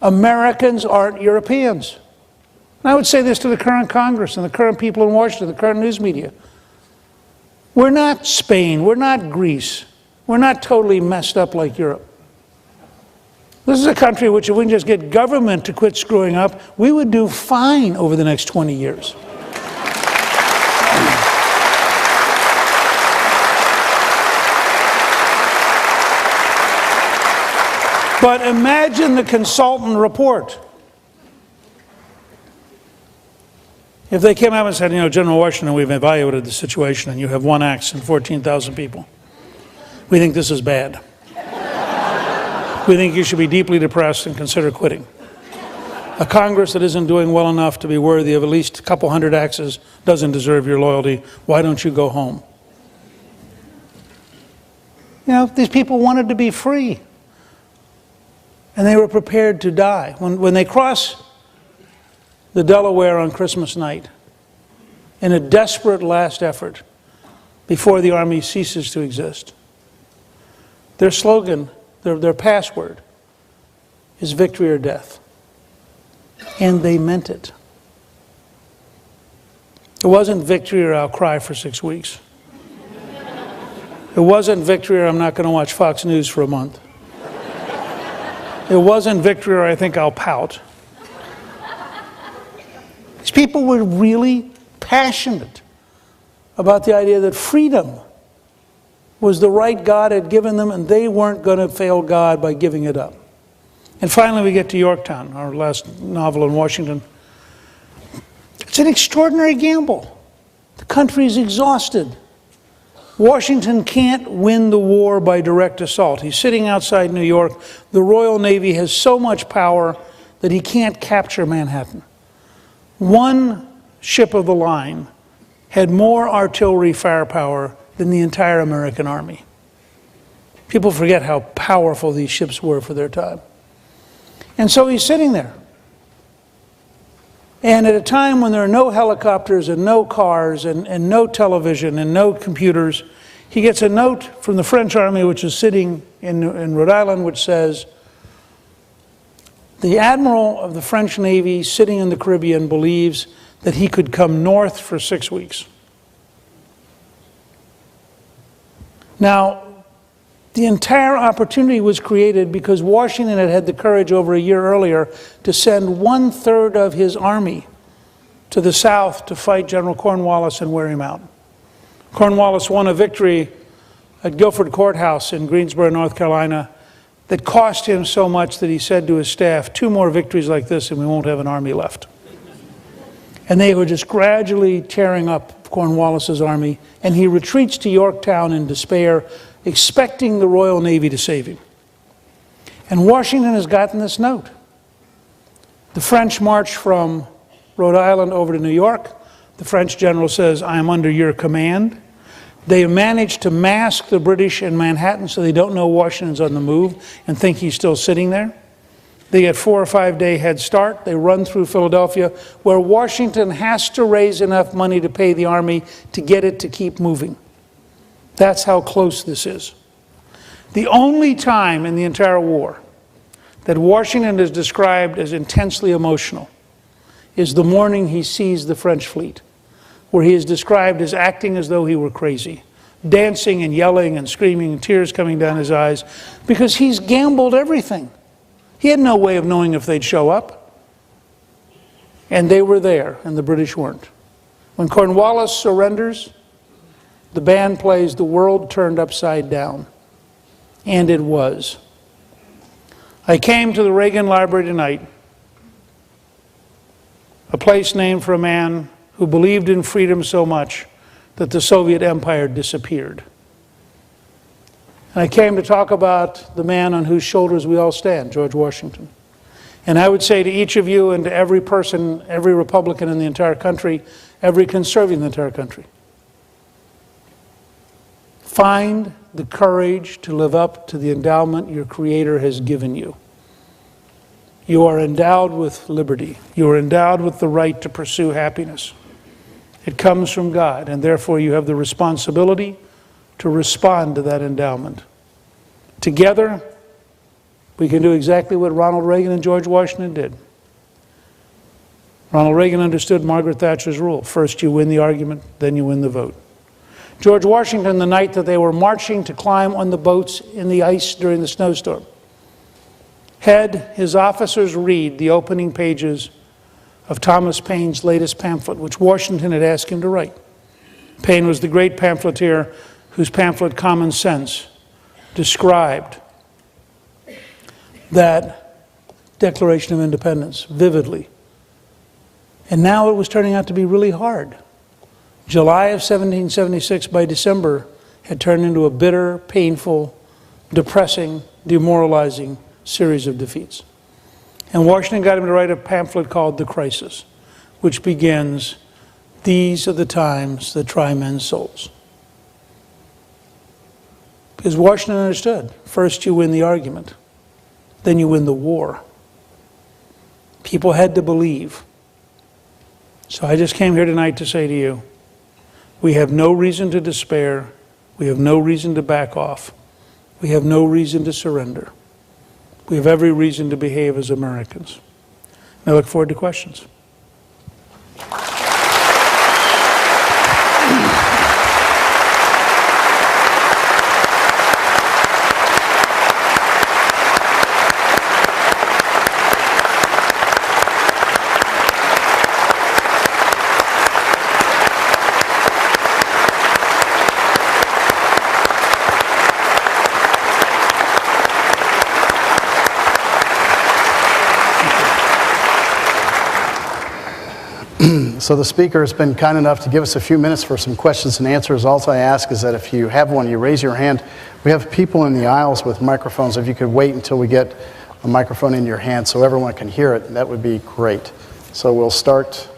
Speaker 2: Americans aren't Europeans. And I would say this to the current Congress and the current people in Washington, the current news media. We're not Spain. We're not Greece. We're not totally messed up like Europe. This is a country which, if we can just get government to quit screwing up, we would do fine over the next 20 years. But imagine the consultant report. If they came out and said, you know, General Washington, we've evaluated the situation and you have 1 axe and 14,000 people. We think this is bad. We think you should be deeply depressed and consider quitting. A Congress that isn't doing well enough to be worthy of at least a couple hundred axes doesn't deserve your loyalty. Why don't you go home? You know, these people wanted to be free. And they were prepared to die. When they cross the Delaware on Christmas night, in a desperate last effort before the army ceases to exist, their slogan, their password, is victory or death. And they meant it. It wasn't victory or I'll cry for 6 weeks. It wasn't victory or I'm not going to watch Fox News for a month. It wasn't victory or I think I'll pout. These people were really passionate about the idea that freedom was the right God had given them, and they weren't going to fail God by giving it up. And finally we get to Yorktown, our last novel in Washington. It's an extraordinary gamble. The country's exhausted. Washington can't win the war by direct assault. He's sitting outside New York. The Royal Navy has so much power that he can't capture Manhattan. One ship of the line had more artillery firepower than the entire American army. People forget how powerful these ships were for their time. And so he's sitting there. And at a time when there are no helicopters and no cars and no television and no computers, he gets a note from the French army, which is sitting in Rhode Island, which says, the admiral of the French Navy sitting in the Caribbean believes that he could come north for 6 weeks. Now, the entire opportunity was created because Washington had had the courage over a year earlier to send 1/3 of his army to the south to fight General Cornwallis and wear him out. Cornwallis won a victory at Guilford Courthouse in Greensboro, North Carolina, that cost him so much that he said to his staff, 2 more victories like this and we won't have an army left. And they were just gradually tearing up Cornwallis's army, and he retreats to Yorktown in despair, expecting the Royal Navy to save him. And Washington has gotten this note. The French march from Rhode Island over to New York. The French general says, I am under your command. They have managed to mask the British in Manhattan so they don't know Washington's on the move and think he's still sitting there. They get 4 or 5 day head start. They run through Philadelphia, where Washington has to raise enough money to pay the army to get it to keep moving. That's how close this is. The only time in the entire war that Washington is described as intensely emotional is the morning he sees the French fleet, where he is described as acting as though he were crazy, dancing and yelling and screaming and tears coming down his eyes, because he's gambled everything. He had no way of knowing if they'd show up. And they were there, and the British weren't. When Cornwallis surrenders, the band plays The World Turned Upside Down. And it was. I came to the Reagan Library tonight, a place named for a man who believed in freedom so much that the Soviet Empire disappeared. And I came to talk about the man on whose shoulders we all stand, George Washington. And I would say to each of you and to every person, every Republican in the entire country, every conservative in the entire country, find the courage to live up to the endowment your Creator has given you. You are endowed with liberty. You are endowed with the right to pursue happiness. It comes from God, and therefore you have the responsibility to respond to that endowment. Together, we can do exactly what Ronald Reagan and George Washington did. Ronald Reagan understood Margaret Thatcher's rule. First you win the argument, then you win the vote. George Washington, the night that they were marching to climb on the boats in the ice during the snowstorm, had his officers read the opening pages of Thomas Paine's latest pamphlet, which Washington had asked him to write. Paine was the great pamphleteer whose pamphlet Common Sense described that Declaration of Independence vividly. And now it was turning out to be really hard. July of 1776, by December, had turned into a bitter, painful, depressing, demoralizing series of defeats. And Washington got him to write a pamphlet called The Crisis, which begins, "These are the times that try men's souls." Because Washington understood, first you win the argument, then you win the war. People had to believe. So I just came here tonight to say to you, we have no reason to despair. We have no reason to back off. We have no reason to surrender. We have every reason to behave as Americans. And I look forward to questions.
Speaker 1: So the speaker has been kind enough to give us a few minutes for some questions and answers. All I ask is that if you have one, you raise your hand. We have people in the aisles with microphones. If you could wait until we get a microphone in your hand so everyone can hear it, that would be great. So we'll start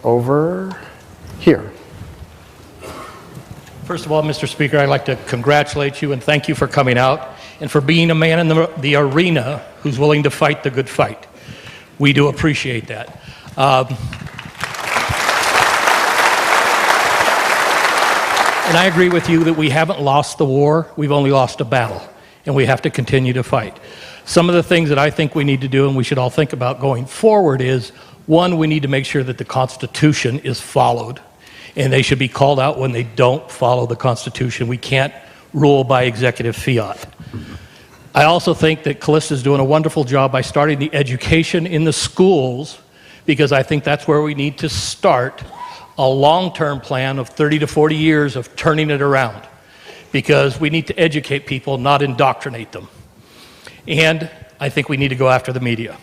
Speaker 1: over here.
Speaker 4: First of all, Mr. Speaker, I'd like to congratulate you and thank you for coming out and for being a man in the arena who's willing to fight the good fight. We do appreciate that. And I agree with you that we haven't lost the war, we've only lost a battle, and we have to continue to fight. Some of the things that I think we need to do and we should all think about going forward is, one, we need to make sure that the Constitution is followed, and they should be called out when they don't follow the Constitution. We can't rule by executive fiat. I also think that Callista is doing a wonderful job by starting the education in the schools, because I think that's where we need to start a long-term plan of 30 to 40 years of turning it around, because we need to educate people, not indoctrinate them. And I think we need to go after the media.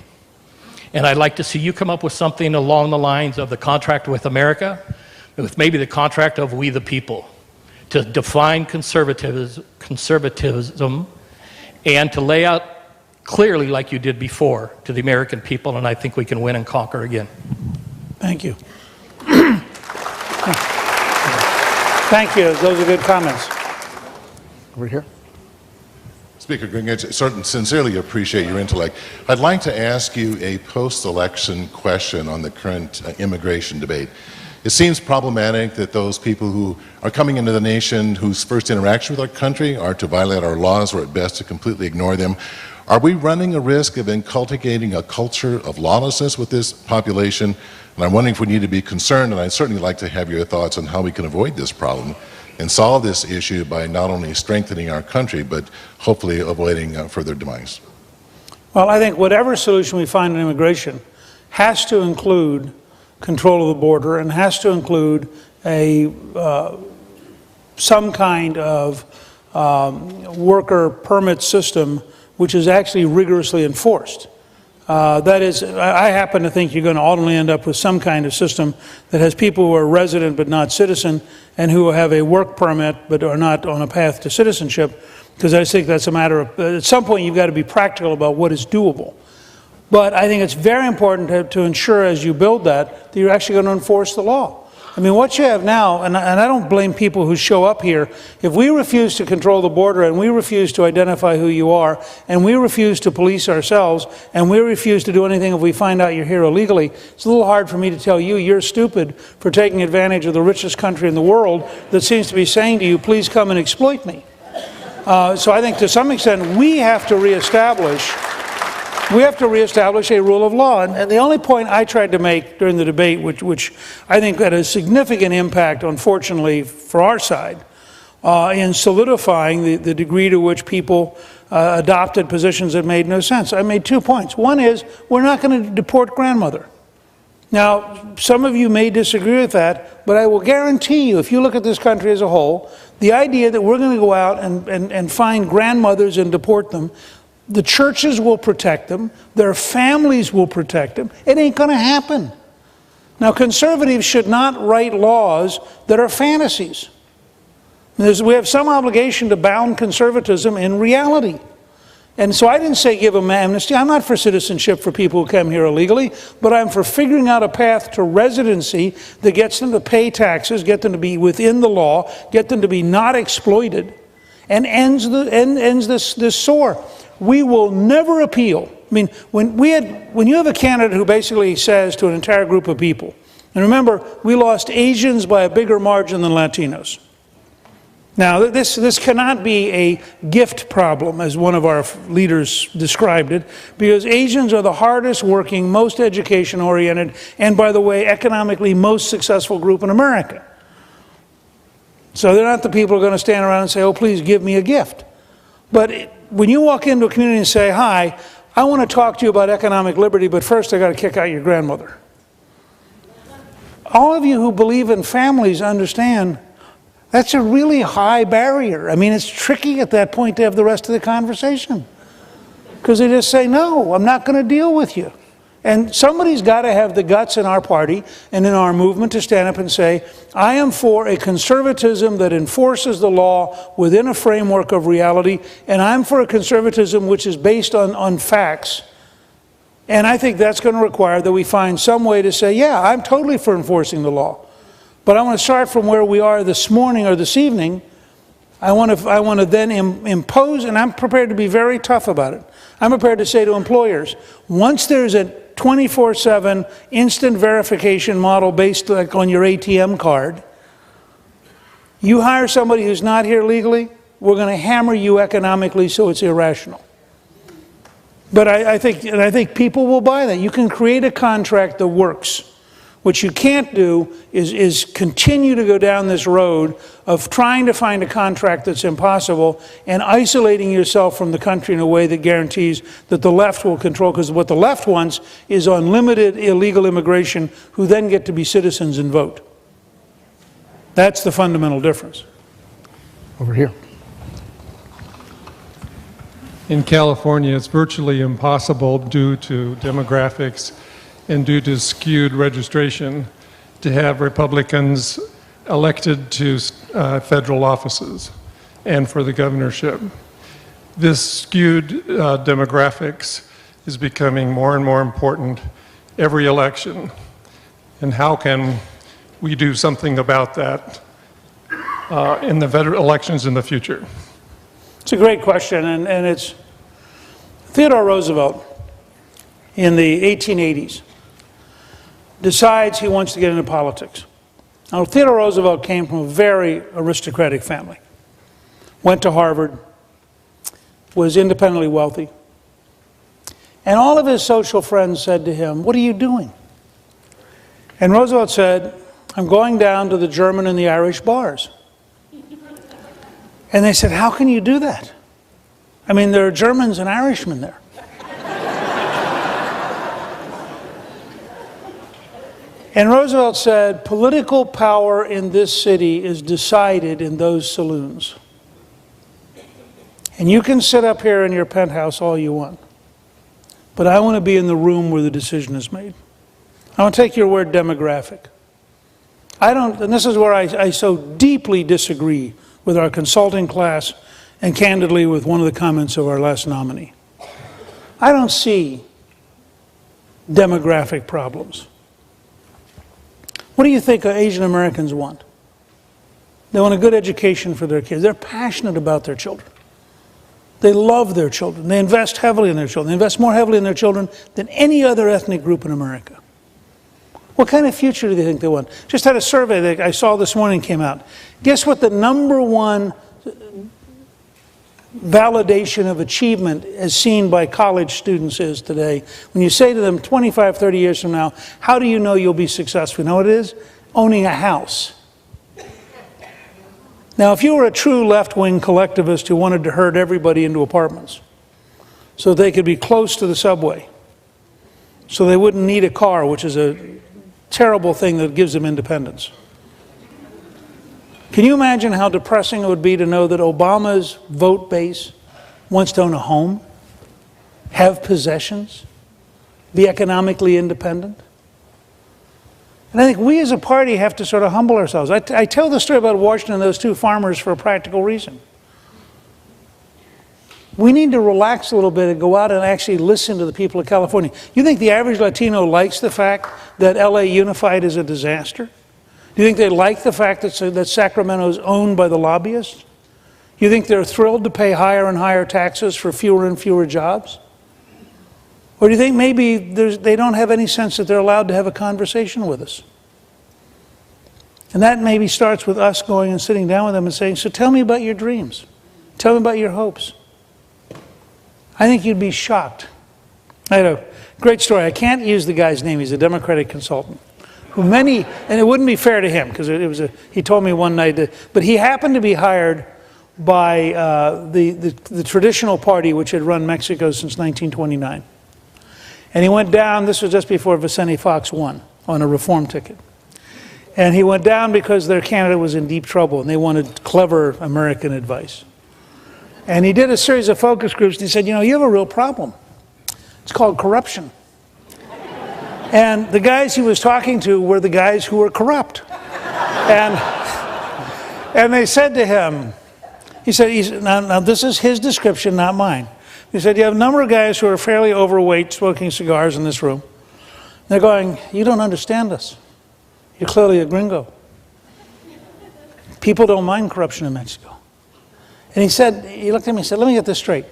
Speaker 4: And I'd like to see you come up with something along the lines of the contract with America, with maybe the contract of we the people, to define conservatism and to lay out clearly, like you did before, to the American people, and I think we can win and conquer again.
Speaker 2: Thank you. Thank you. Those are good comments.
Speaker 1: Over here.
Speaker 5: Speaker Gingrich, sincerely appreciate your intellect. I'd like to ask you a post-election question on the current immigration debate. It seems problematic that those people who are coming into the nation whose first interaction with our country are to violate our laws or at best to completely ignore them. Are we running a risk of inculcating a culture of lawlessness with this population? And I'm wondering if we need to be concerned, and I'd certainly like to have your thoughts on how we can avoid this problem and solve this issue by not only strengthening our country, but hopefully avoiding further demise.
Speaker 2: Well, I think whatever solution we find in immigration has to include control of the border and has to include some kind of worker permit system which is actually rigorously enforced. That is, I happen to think you're going to ultimately end up with some kind of system that has people who are resident but not citizen and who have a work permit but are not on a path to citizenship, because I think that's a matter of, at some point you've got to be practical about what is doable. But I think it's very important to ensure as you build that you're actually going to enforce the law. I mean, what you have now, and I don't blame people who show up here, if we refuse to control the border and we refuse to identify who you are and we refuse to police ourselves and we refuse to do anything if we find out you're here illegally, it's a little hard for me to tell you you're stupid for taking advantage of the richest country in the world that seems to be saying to you, please come and exploit me. So I think to some extent we have to reestablish a rule of law. And the only point I tried to make during the debate, which I think had a significant impact, unfortunately, for our side, in solidifying the degree to which people adopted positions that made no sense. I made 2 points. One is, we're not going to deport grandmother. Now, some of you may disagree with that, but I will guarantee you, if you look at this country as a whole, the idea that we're going to go out and find grandmothers and deport them, the churches will protect them, their families will protect them. It ain't going to happen. Now, conservatives should not write laws that are fantasies. We have some obligation to bound conservatism in reality. And so I didn't say give them amnesty. I'm not for citizenship for people who come here illegally, but I'm for figuring out a path to residency that gets them to pay taxes, get them to be within the law, get them to be not exploited, and ends this sore. We will never appeal. I mean, when you have a candidate who basically says to an entire group of people, and remember, we lost Asians by a bigger margin than Latinos. Now, this cannot be a gift problem, as one of our leaders described it, because Asians are the hardest working, most education-oriented, and by the way, economically most successful group in America. So they're not the people who are going to stand around and say, oh, please give me a gift. But when you walk into a community and say, hi, I want to talk to you about economic liberty, but first I got to kick out your grandmother. All of you who believe in families understand that's a really high barrier. I mean, it's tricky at that point to have the rest of the conversation. Because they just say, no, I'm not going to deal with you. And somebody's got to have the guts in our party and in our movement to stand up and say, I am for a conservatism that enforces the law within a framework of reality, and I'm for a conservatism which is based on facts. And I think that's going to require that we find some way to say, yeah, I'm totally for enforcing the law. But I want to start from where we are this morning or this evening. I want to then impose, and I'm prepared to be very tough about it. I'm prepared to say to employers, once there's a 24/7 instant verification model based like on your ATM card, you hire somebody who's not here legally, we're going to hammer you economically so it's irrational. But I think people will buy that. You can create a contract that works. What you can't do is continue to go down this road of trying to find a contract that's impossible and isolating yourself from the country in a way that guarantees that the left will control, because what the left wants is unlimited illegal immigration who then get to be citizens and vote. That's the fundamental difference.
Speaker 1: Over here.
Speaker 6: In California, it's virtually impossible due to demographics and due to skewed registration to have Republicans elected to federal offices and for the governorship. This skewed demographics is becoming more and more important every election. And how can we do something about that in the federal elections in the future?
Speaker 2: It's a great question, and it's Theodore Roosevelt in the 1880s decides he wants to get into politics. Now, Theodore Roosevelt came from a very aristocratic family, went to Harvard, was independently wealthy, and all of his social friends said to him, what are you doing? And Roosevelt said, I'm going down to the German and the Irish bars. And they said, how can you do that? I mean, there are Germans and Irishmen there. And Roosevelt said, political power in this city is decided in those saloons. And you can sit up here in your penthouse all you want, but I want to be in the room where the decision is made. I want to take your word demographic. And this is where I so deeply disagree with our consulting class and candidly with one of the comments of our last nominee. I don't see demographic problems. What do you think Asian Americans want? They want a good education for their kids. They're passionate about their children. They love their children. They invest heavily in their children. They invest more heavily in their children than any other ethnic group in America. What kind of future do they think they want? Just had a survey that I saw this morning came out. Guess what the #1 validation of achievement as seen by college students is today? When you say to them 25, 30 years from now, how do you know you'll be successful? You know what it is? Owning a house. Now, if you were a true left-wing collectivist who wanted to herd everybody into apartments so they could be close to the subway, so they wouldn't need a car, which is a terrible thing that gives them independence. Can you imagine how depressing it would be to know that Obama's vote base wants to own a home, have possessions, be economically independent? And I think we as a party have to sort of humble ourselves. I tell the story about Washington and those two farmers for a practical reason. We need to relax a little bit and go out and actually listen to the people of California. You think the average Latino likes the fact that LA Unified is a disaster? Do you think they like the fact that Sacramento is owned by the lobbyists? Do you think they're thrilled to pay higher and higher taxes for fewer and fewer jobs? Or do you think maybe they don't have any sense that they're allowed to have a conversation with us? And that maybe starts with us going and sitting down with them and saying, so tell me about your dreams. Tell me about your hopes. I think you'd be shocked. I had a great story. I can't use the guy's name. He's a Democratic consultant. And it wouldn't be fair to him because he told me one night but he happened to be hired by the traditional party which had run Mexico since 1929. And he went down, this was just before Vicente Fox won, on a reform ticket. And he went down because their candidate was in deep trouble and they wanted clever American advice. And he did a series of focus groups and he said, you know, you have a real problem. It's called corruption. And the guys he was talking to were the guys who were corrupt. And they said to him, he said, now this is his description, not mine. He said, you have a number of guys who are fairly overweight smoking cigars in this room. They're going, you don't understand us. You're clearly a gringo. People don't mind corruption in Mexico. And he looked at me and said, let me get this straight.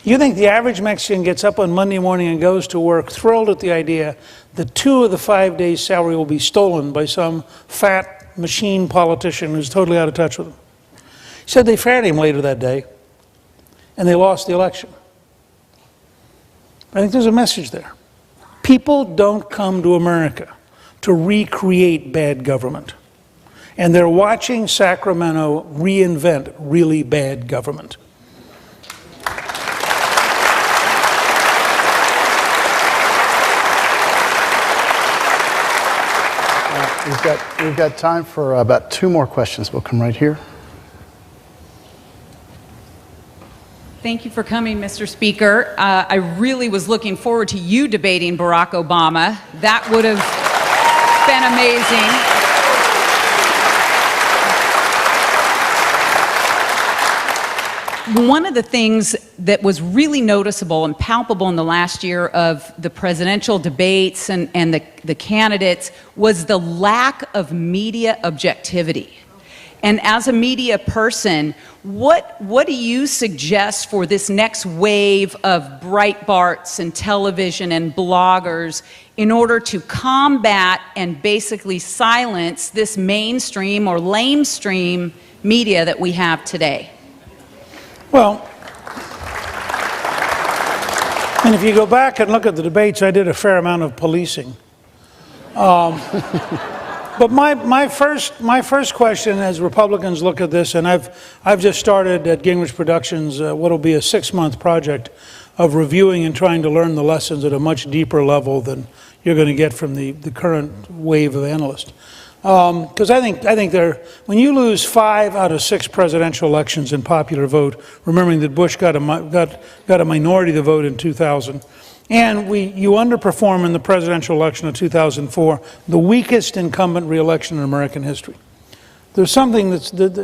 Speaker 2: You think the average Mexican gets up on Monday morning and goes to work thrilled at the idea that 2 of the 5 days' salary will be stolen by some fat machine politician who's totally out of touch with him? He said they fired him later that day, and they lost the election. I think there's a message there. People don't come to America to recreate bad government. And they're watching Sacramento reinvent really bad government.
Speaker 1: We've got time for about 2 more questions. We'll come right here.
Speaker 7: Thank you for coming, Mr. Speaker. I really was looking forward to you debating Barack Obama. That would have been amazing. One of the things that was really noticeable and palpable in the last year of the presidential debates and the candidates was the lack of media objectivity. And as a media person, what do you suggest for this next wave of Breitbarts and television and bloggers in order to combat and basically silence this mainstream or lamestream media that we have today?
Speaker 2: Well, and if you go back and look at the debates, I did a fair amount of policing. But my first question as Republicans look at this, and I've just started at Gingrich Productions what will be a 6-month project of reviewing and trying to learn the lessons at a much deeper level than you're going to get from the current wave of analysts. Because I think when you lose 5 out of 6 presidential elections in popular vote, remembering that Bush got a minority of the vote in 2000, and you underperform in the presidential election of 2004, the weakest incumbent re-election in American history. There's something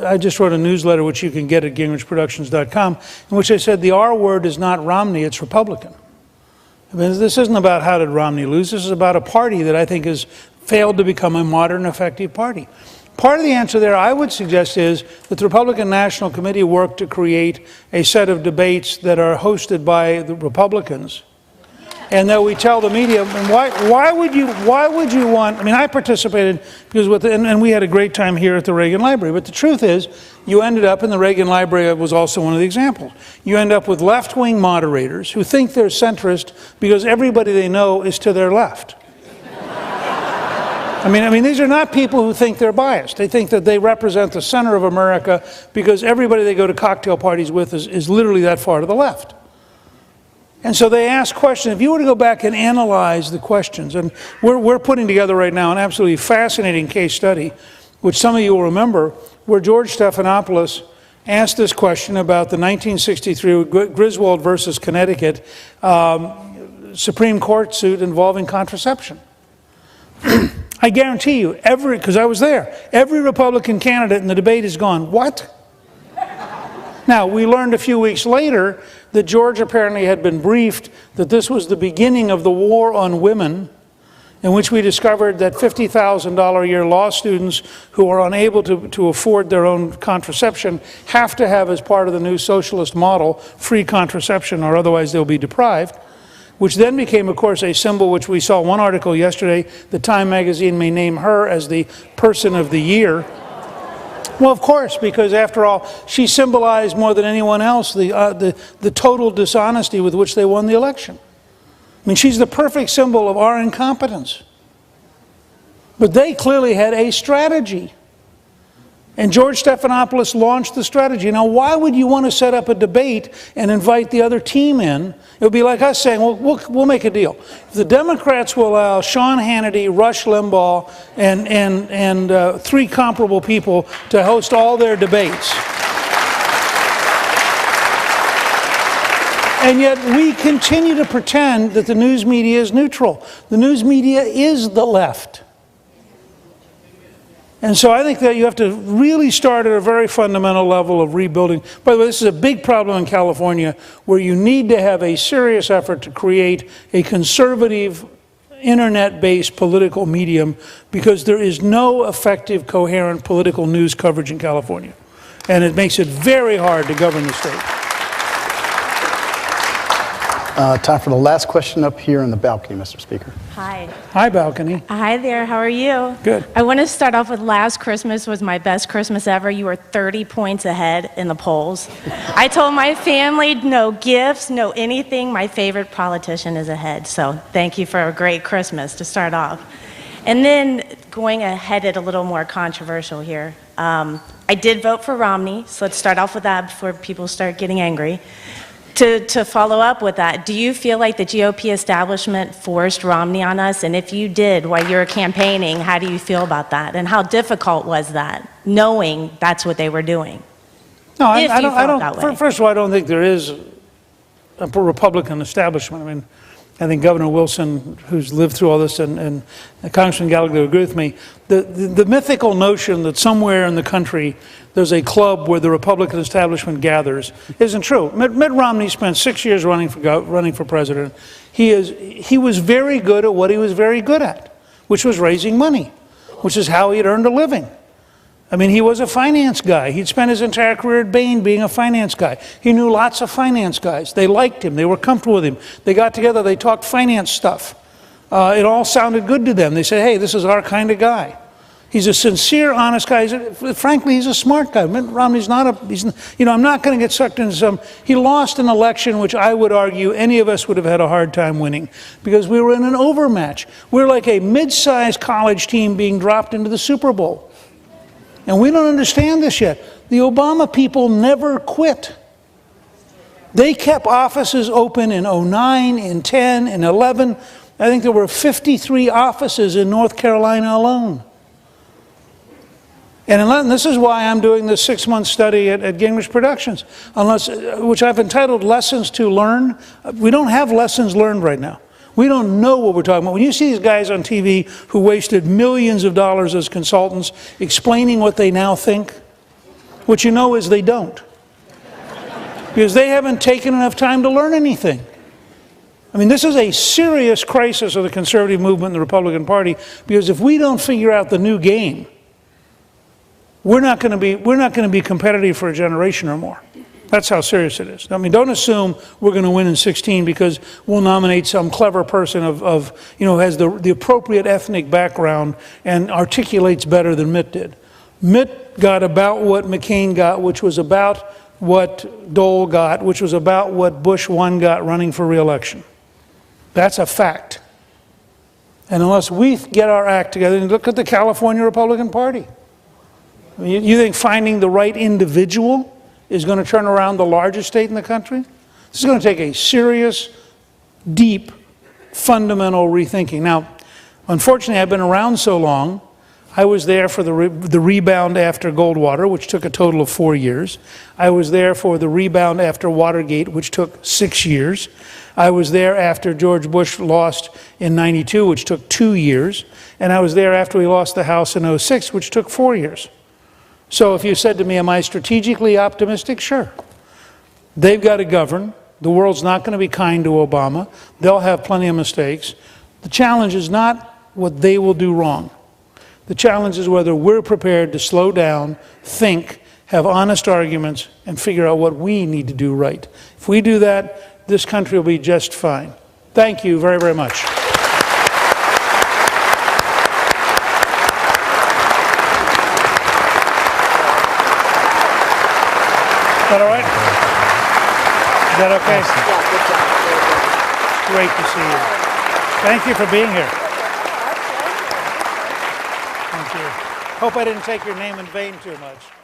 Speaker 2: I just wrote a newsletter which you can get at gingrichproductions.com, in which I said the R word is not Romney, it's Republican. I mean, this isn't about how did Romney lose, this is about a party that I think has failed to become a modern, effective party. Part of the answer there, I would suggest, is that the Republican National Committee worked to create a set of debates that are hosted by the Republicans, and that we tell the media. And why would you want? I mean, I participated because and we had a great time here at the Reagan Library. But the truth is, you ended up in the Reagan Library was also one of the examples. You end up with left-wing moderators who think they're centrist because everybody they know is to their left. I mean, these are not people who think they're biased. They think that they represent the center of America because everybody they go to cocktail parties with is literally that far to the left. And so they ask questions. If you were to go back and analyze the questions, and we're putting together right now an absolutely fascinating case study, which some of you will remember, where George Stephanopoulos asked this question about the 1963 Griswold versus Connecticut Supreme Court suit involving contraception. I guarantee you, because I was there, every Republican candidate in the debate has gone, what? Now, we learned a few weeks later that George apparently had been briefed that this was the beginning of the war on women, in which we discovered that $50,000 a year law students who are unable to afford their own contraception have to have, as part of the new socialist model, free contraception, or otherwise they'll be deprived, which then became, of course, a symbol which we saw one article yesterday, the Time magazine may name her as the Person of the Year. Well, of course, because after all, she symbolized more than anyone else the total dishonesty with which they won the election. I mean, she's the perfect symbol of our incompetence. But they clearly had a strategy. And George Stephanopoulos launched the strategy. Now, why would you want to set up a debate and invite the other team in? It would be like us saying, well, we'll make a deal. If the Democrats will allow Sean Hannity, Rush Limbaugh, and three comparable people to host all their debates. And yet we continue to pretend that the news media is neutral. The news media is the left. And so I think that you have to really start at a very fundamental level of rebuilding. By the way, this is a big problem in California, where you need to have a serious effort to create a conservative, internet-based political medium, because there is no effective, coherent political news coverage in California. And it makes it very hard to govern the state.
Speaker 1: Time for the last question up here in the balcony, Mr. Speaker.
Speaker 8: Hi.
Speaker 2: Hi, balcony.
Speaker 8: Hi there, how are you?
Speaker 2: Good.
Speaker 8: I want to start off with last Christmas was my best Christmas ever. You were 30 points ahead in the polls. I told my family no gifts, no anything. My favorite politician is ahead. So thank you for a great Christmas to start off. And then going ahead at a little more controversial here. I did vote for Romney, so let's start off with that before people start getting angry. To follow up with that, do you feel like the GOP establishment forced Romney on us? And if you did while you were campaigning, how do you feel about that? And how difficult was that, knowing that's what they were doing?
Speaker 2: No, I don't. First of all, I don't think there is a Republican establishment. I mean, I think Governor Wilson, who's lived through all this, and Congressman Gallagher agree with me. The mythical notion that somewhere in the country there's a club where the Republican establishment gathers isn't true. Mitt Romney spent 6 years running for president. He was very good at what he was very good at, which was raising money, which is how he had earned a living. I mean, he was a finance guy. He'd spent his entire career at Bain being a finance guy. He knew lots of finance guys. They liked him. They were comfortable with him. They got together. They talked finance stuff. It all sounded good to them. They said, hey, this is our kind of guy. He's a sincere, honest guy. Frankly, he's a smart guy. Mitt Romney's not I'm not going to get sucked into some. He lost an election which I would argue any of us would have had a hard time winning, because we were in an overmatch. We're like a mid-sized college team being dropped into the Super Bowl. And we don't understand this yet. The Obama people never quit. They kept offices open in 2009, in 10, in 11. I think there were 53 offices in North Carolina alone. And this is why I'm doing this 6-month study at Gingrich Productions, which I've entitled Lessons to Learn. We don't have lessons learned right now. We don't know what we're talking about. When you see these guys on TV who wasted millions of dollars as consultants explaining what they now think, what you know is they don't. Because they haven't taken enough time to learn anything. I mean, this is a serious crisis of the conservative movement in the Republican Party, because if we don't figure out the new game, we're not going to be competitive for a generation or more. That's how serious it is. I mean, don't assume we're going to win in 16 because we'll nominate some clever person who has the appropriate ethnic background and articulates better than Mitt did. Mitt got about what McCain got, which was about what Dole got, which was about what Bush 1 got running for re-election. That's a fact. And unless we get our act together, and look at the California Republican Party. I mean, you think finding the right individual is going to turn around the largest state in the country? This is going to take a serious, deep, fundamental rethinking. Now, unfortunately, I've been around so long. I was there for the rebound after Goldwater, which took a total of 4 years. I was there for the rebound after Watergate, which took 6 years. I was there after George Bush lost in '92, which took 2 years. And I was there after we lost the House in '06, which took 4 years. So if you said to me, am I strategically optimistic? Sure. They've got to govern. The world's not going to be kind to Obama. They'll have plenty of mistakes. The challenge is not what they will do wrong. The challenge is whether we're prepared to slow down, think, have honest arguments, and figure out what we need to do right. If we do that, this country will be just fine. Thank you very, very much. Is that all right? Is that okay? Great to see you. Thank you for being here. Thank you. Hope I didn't take your name in vain too much.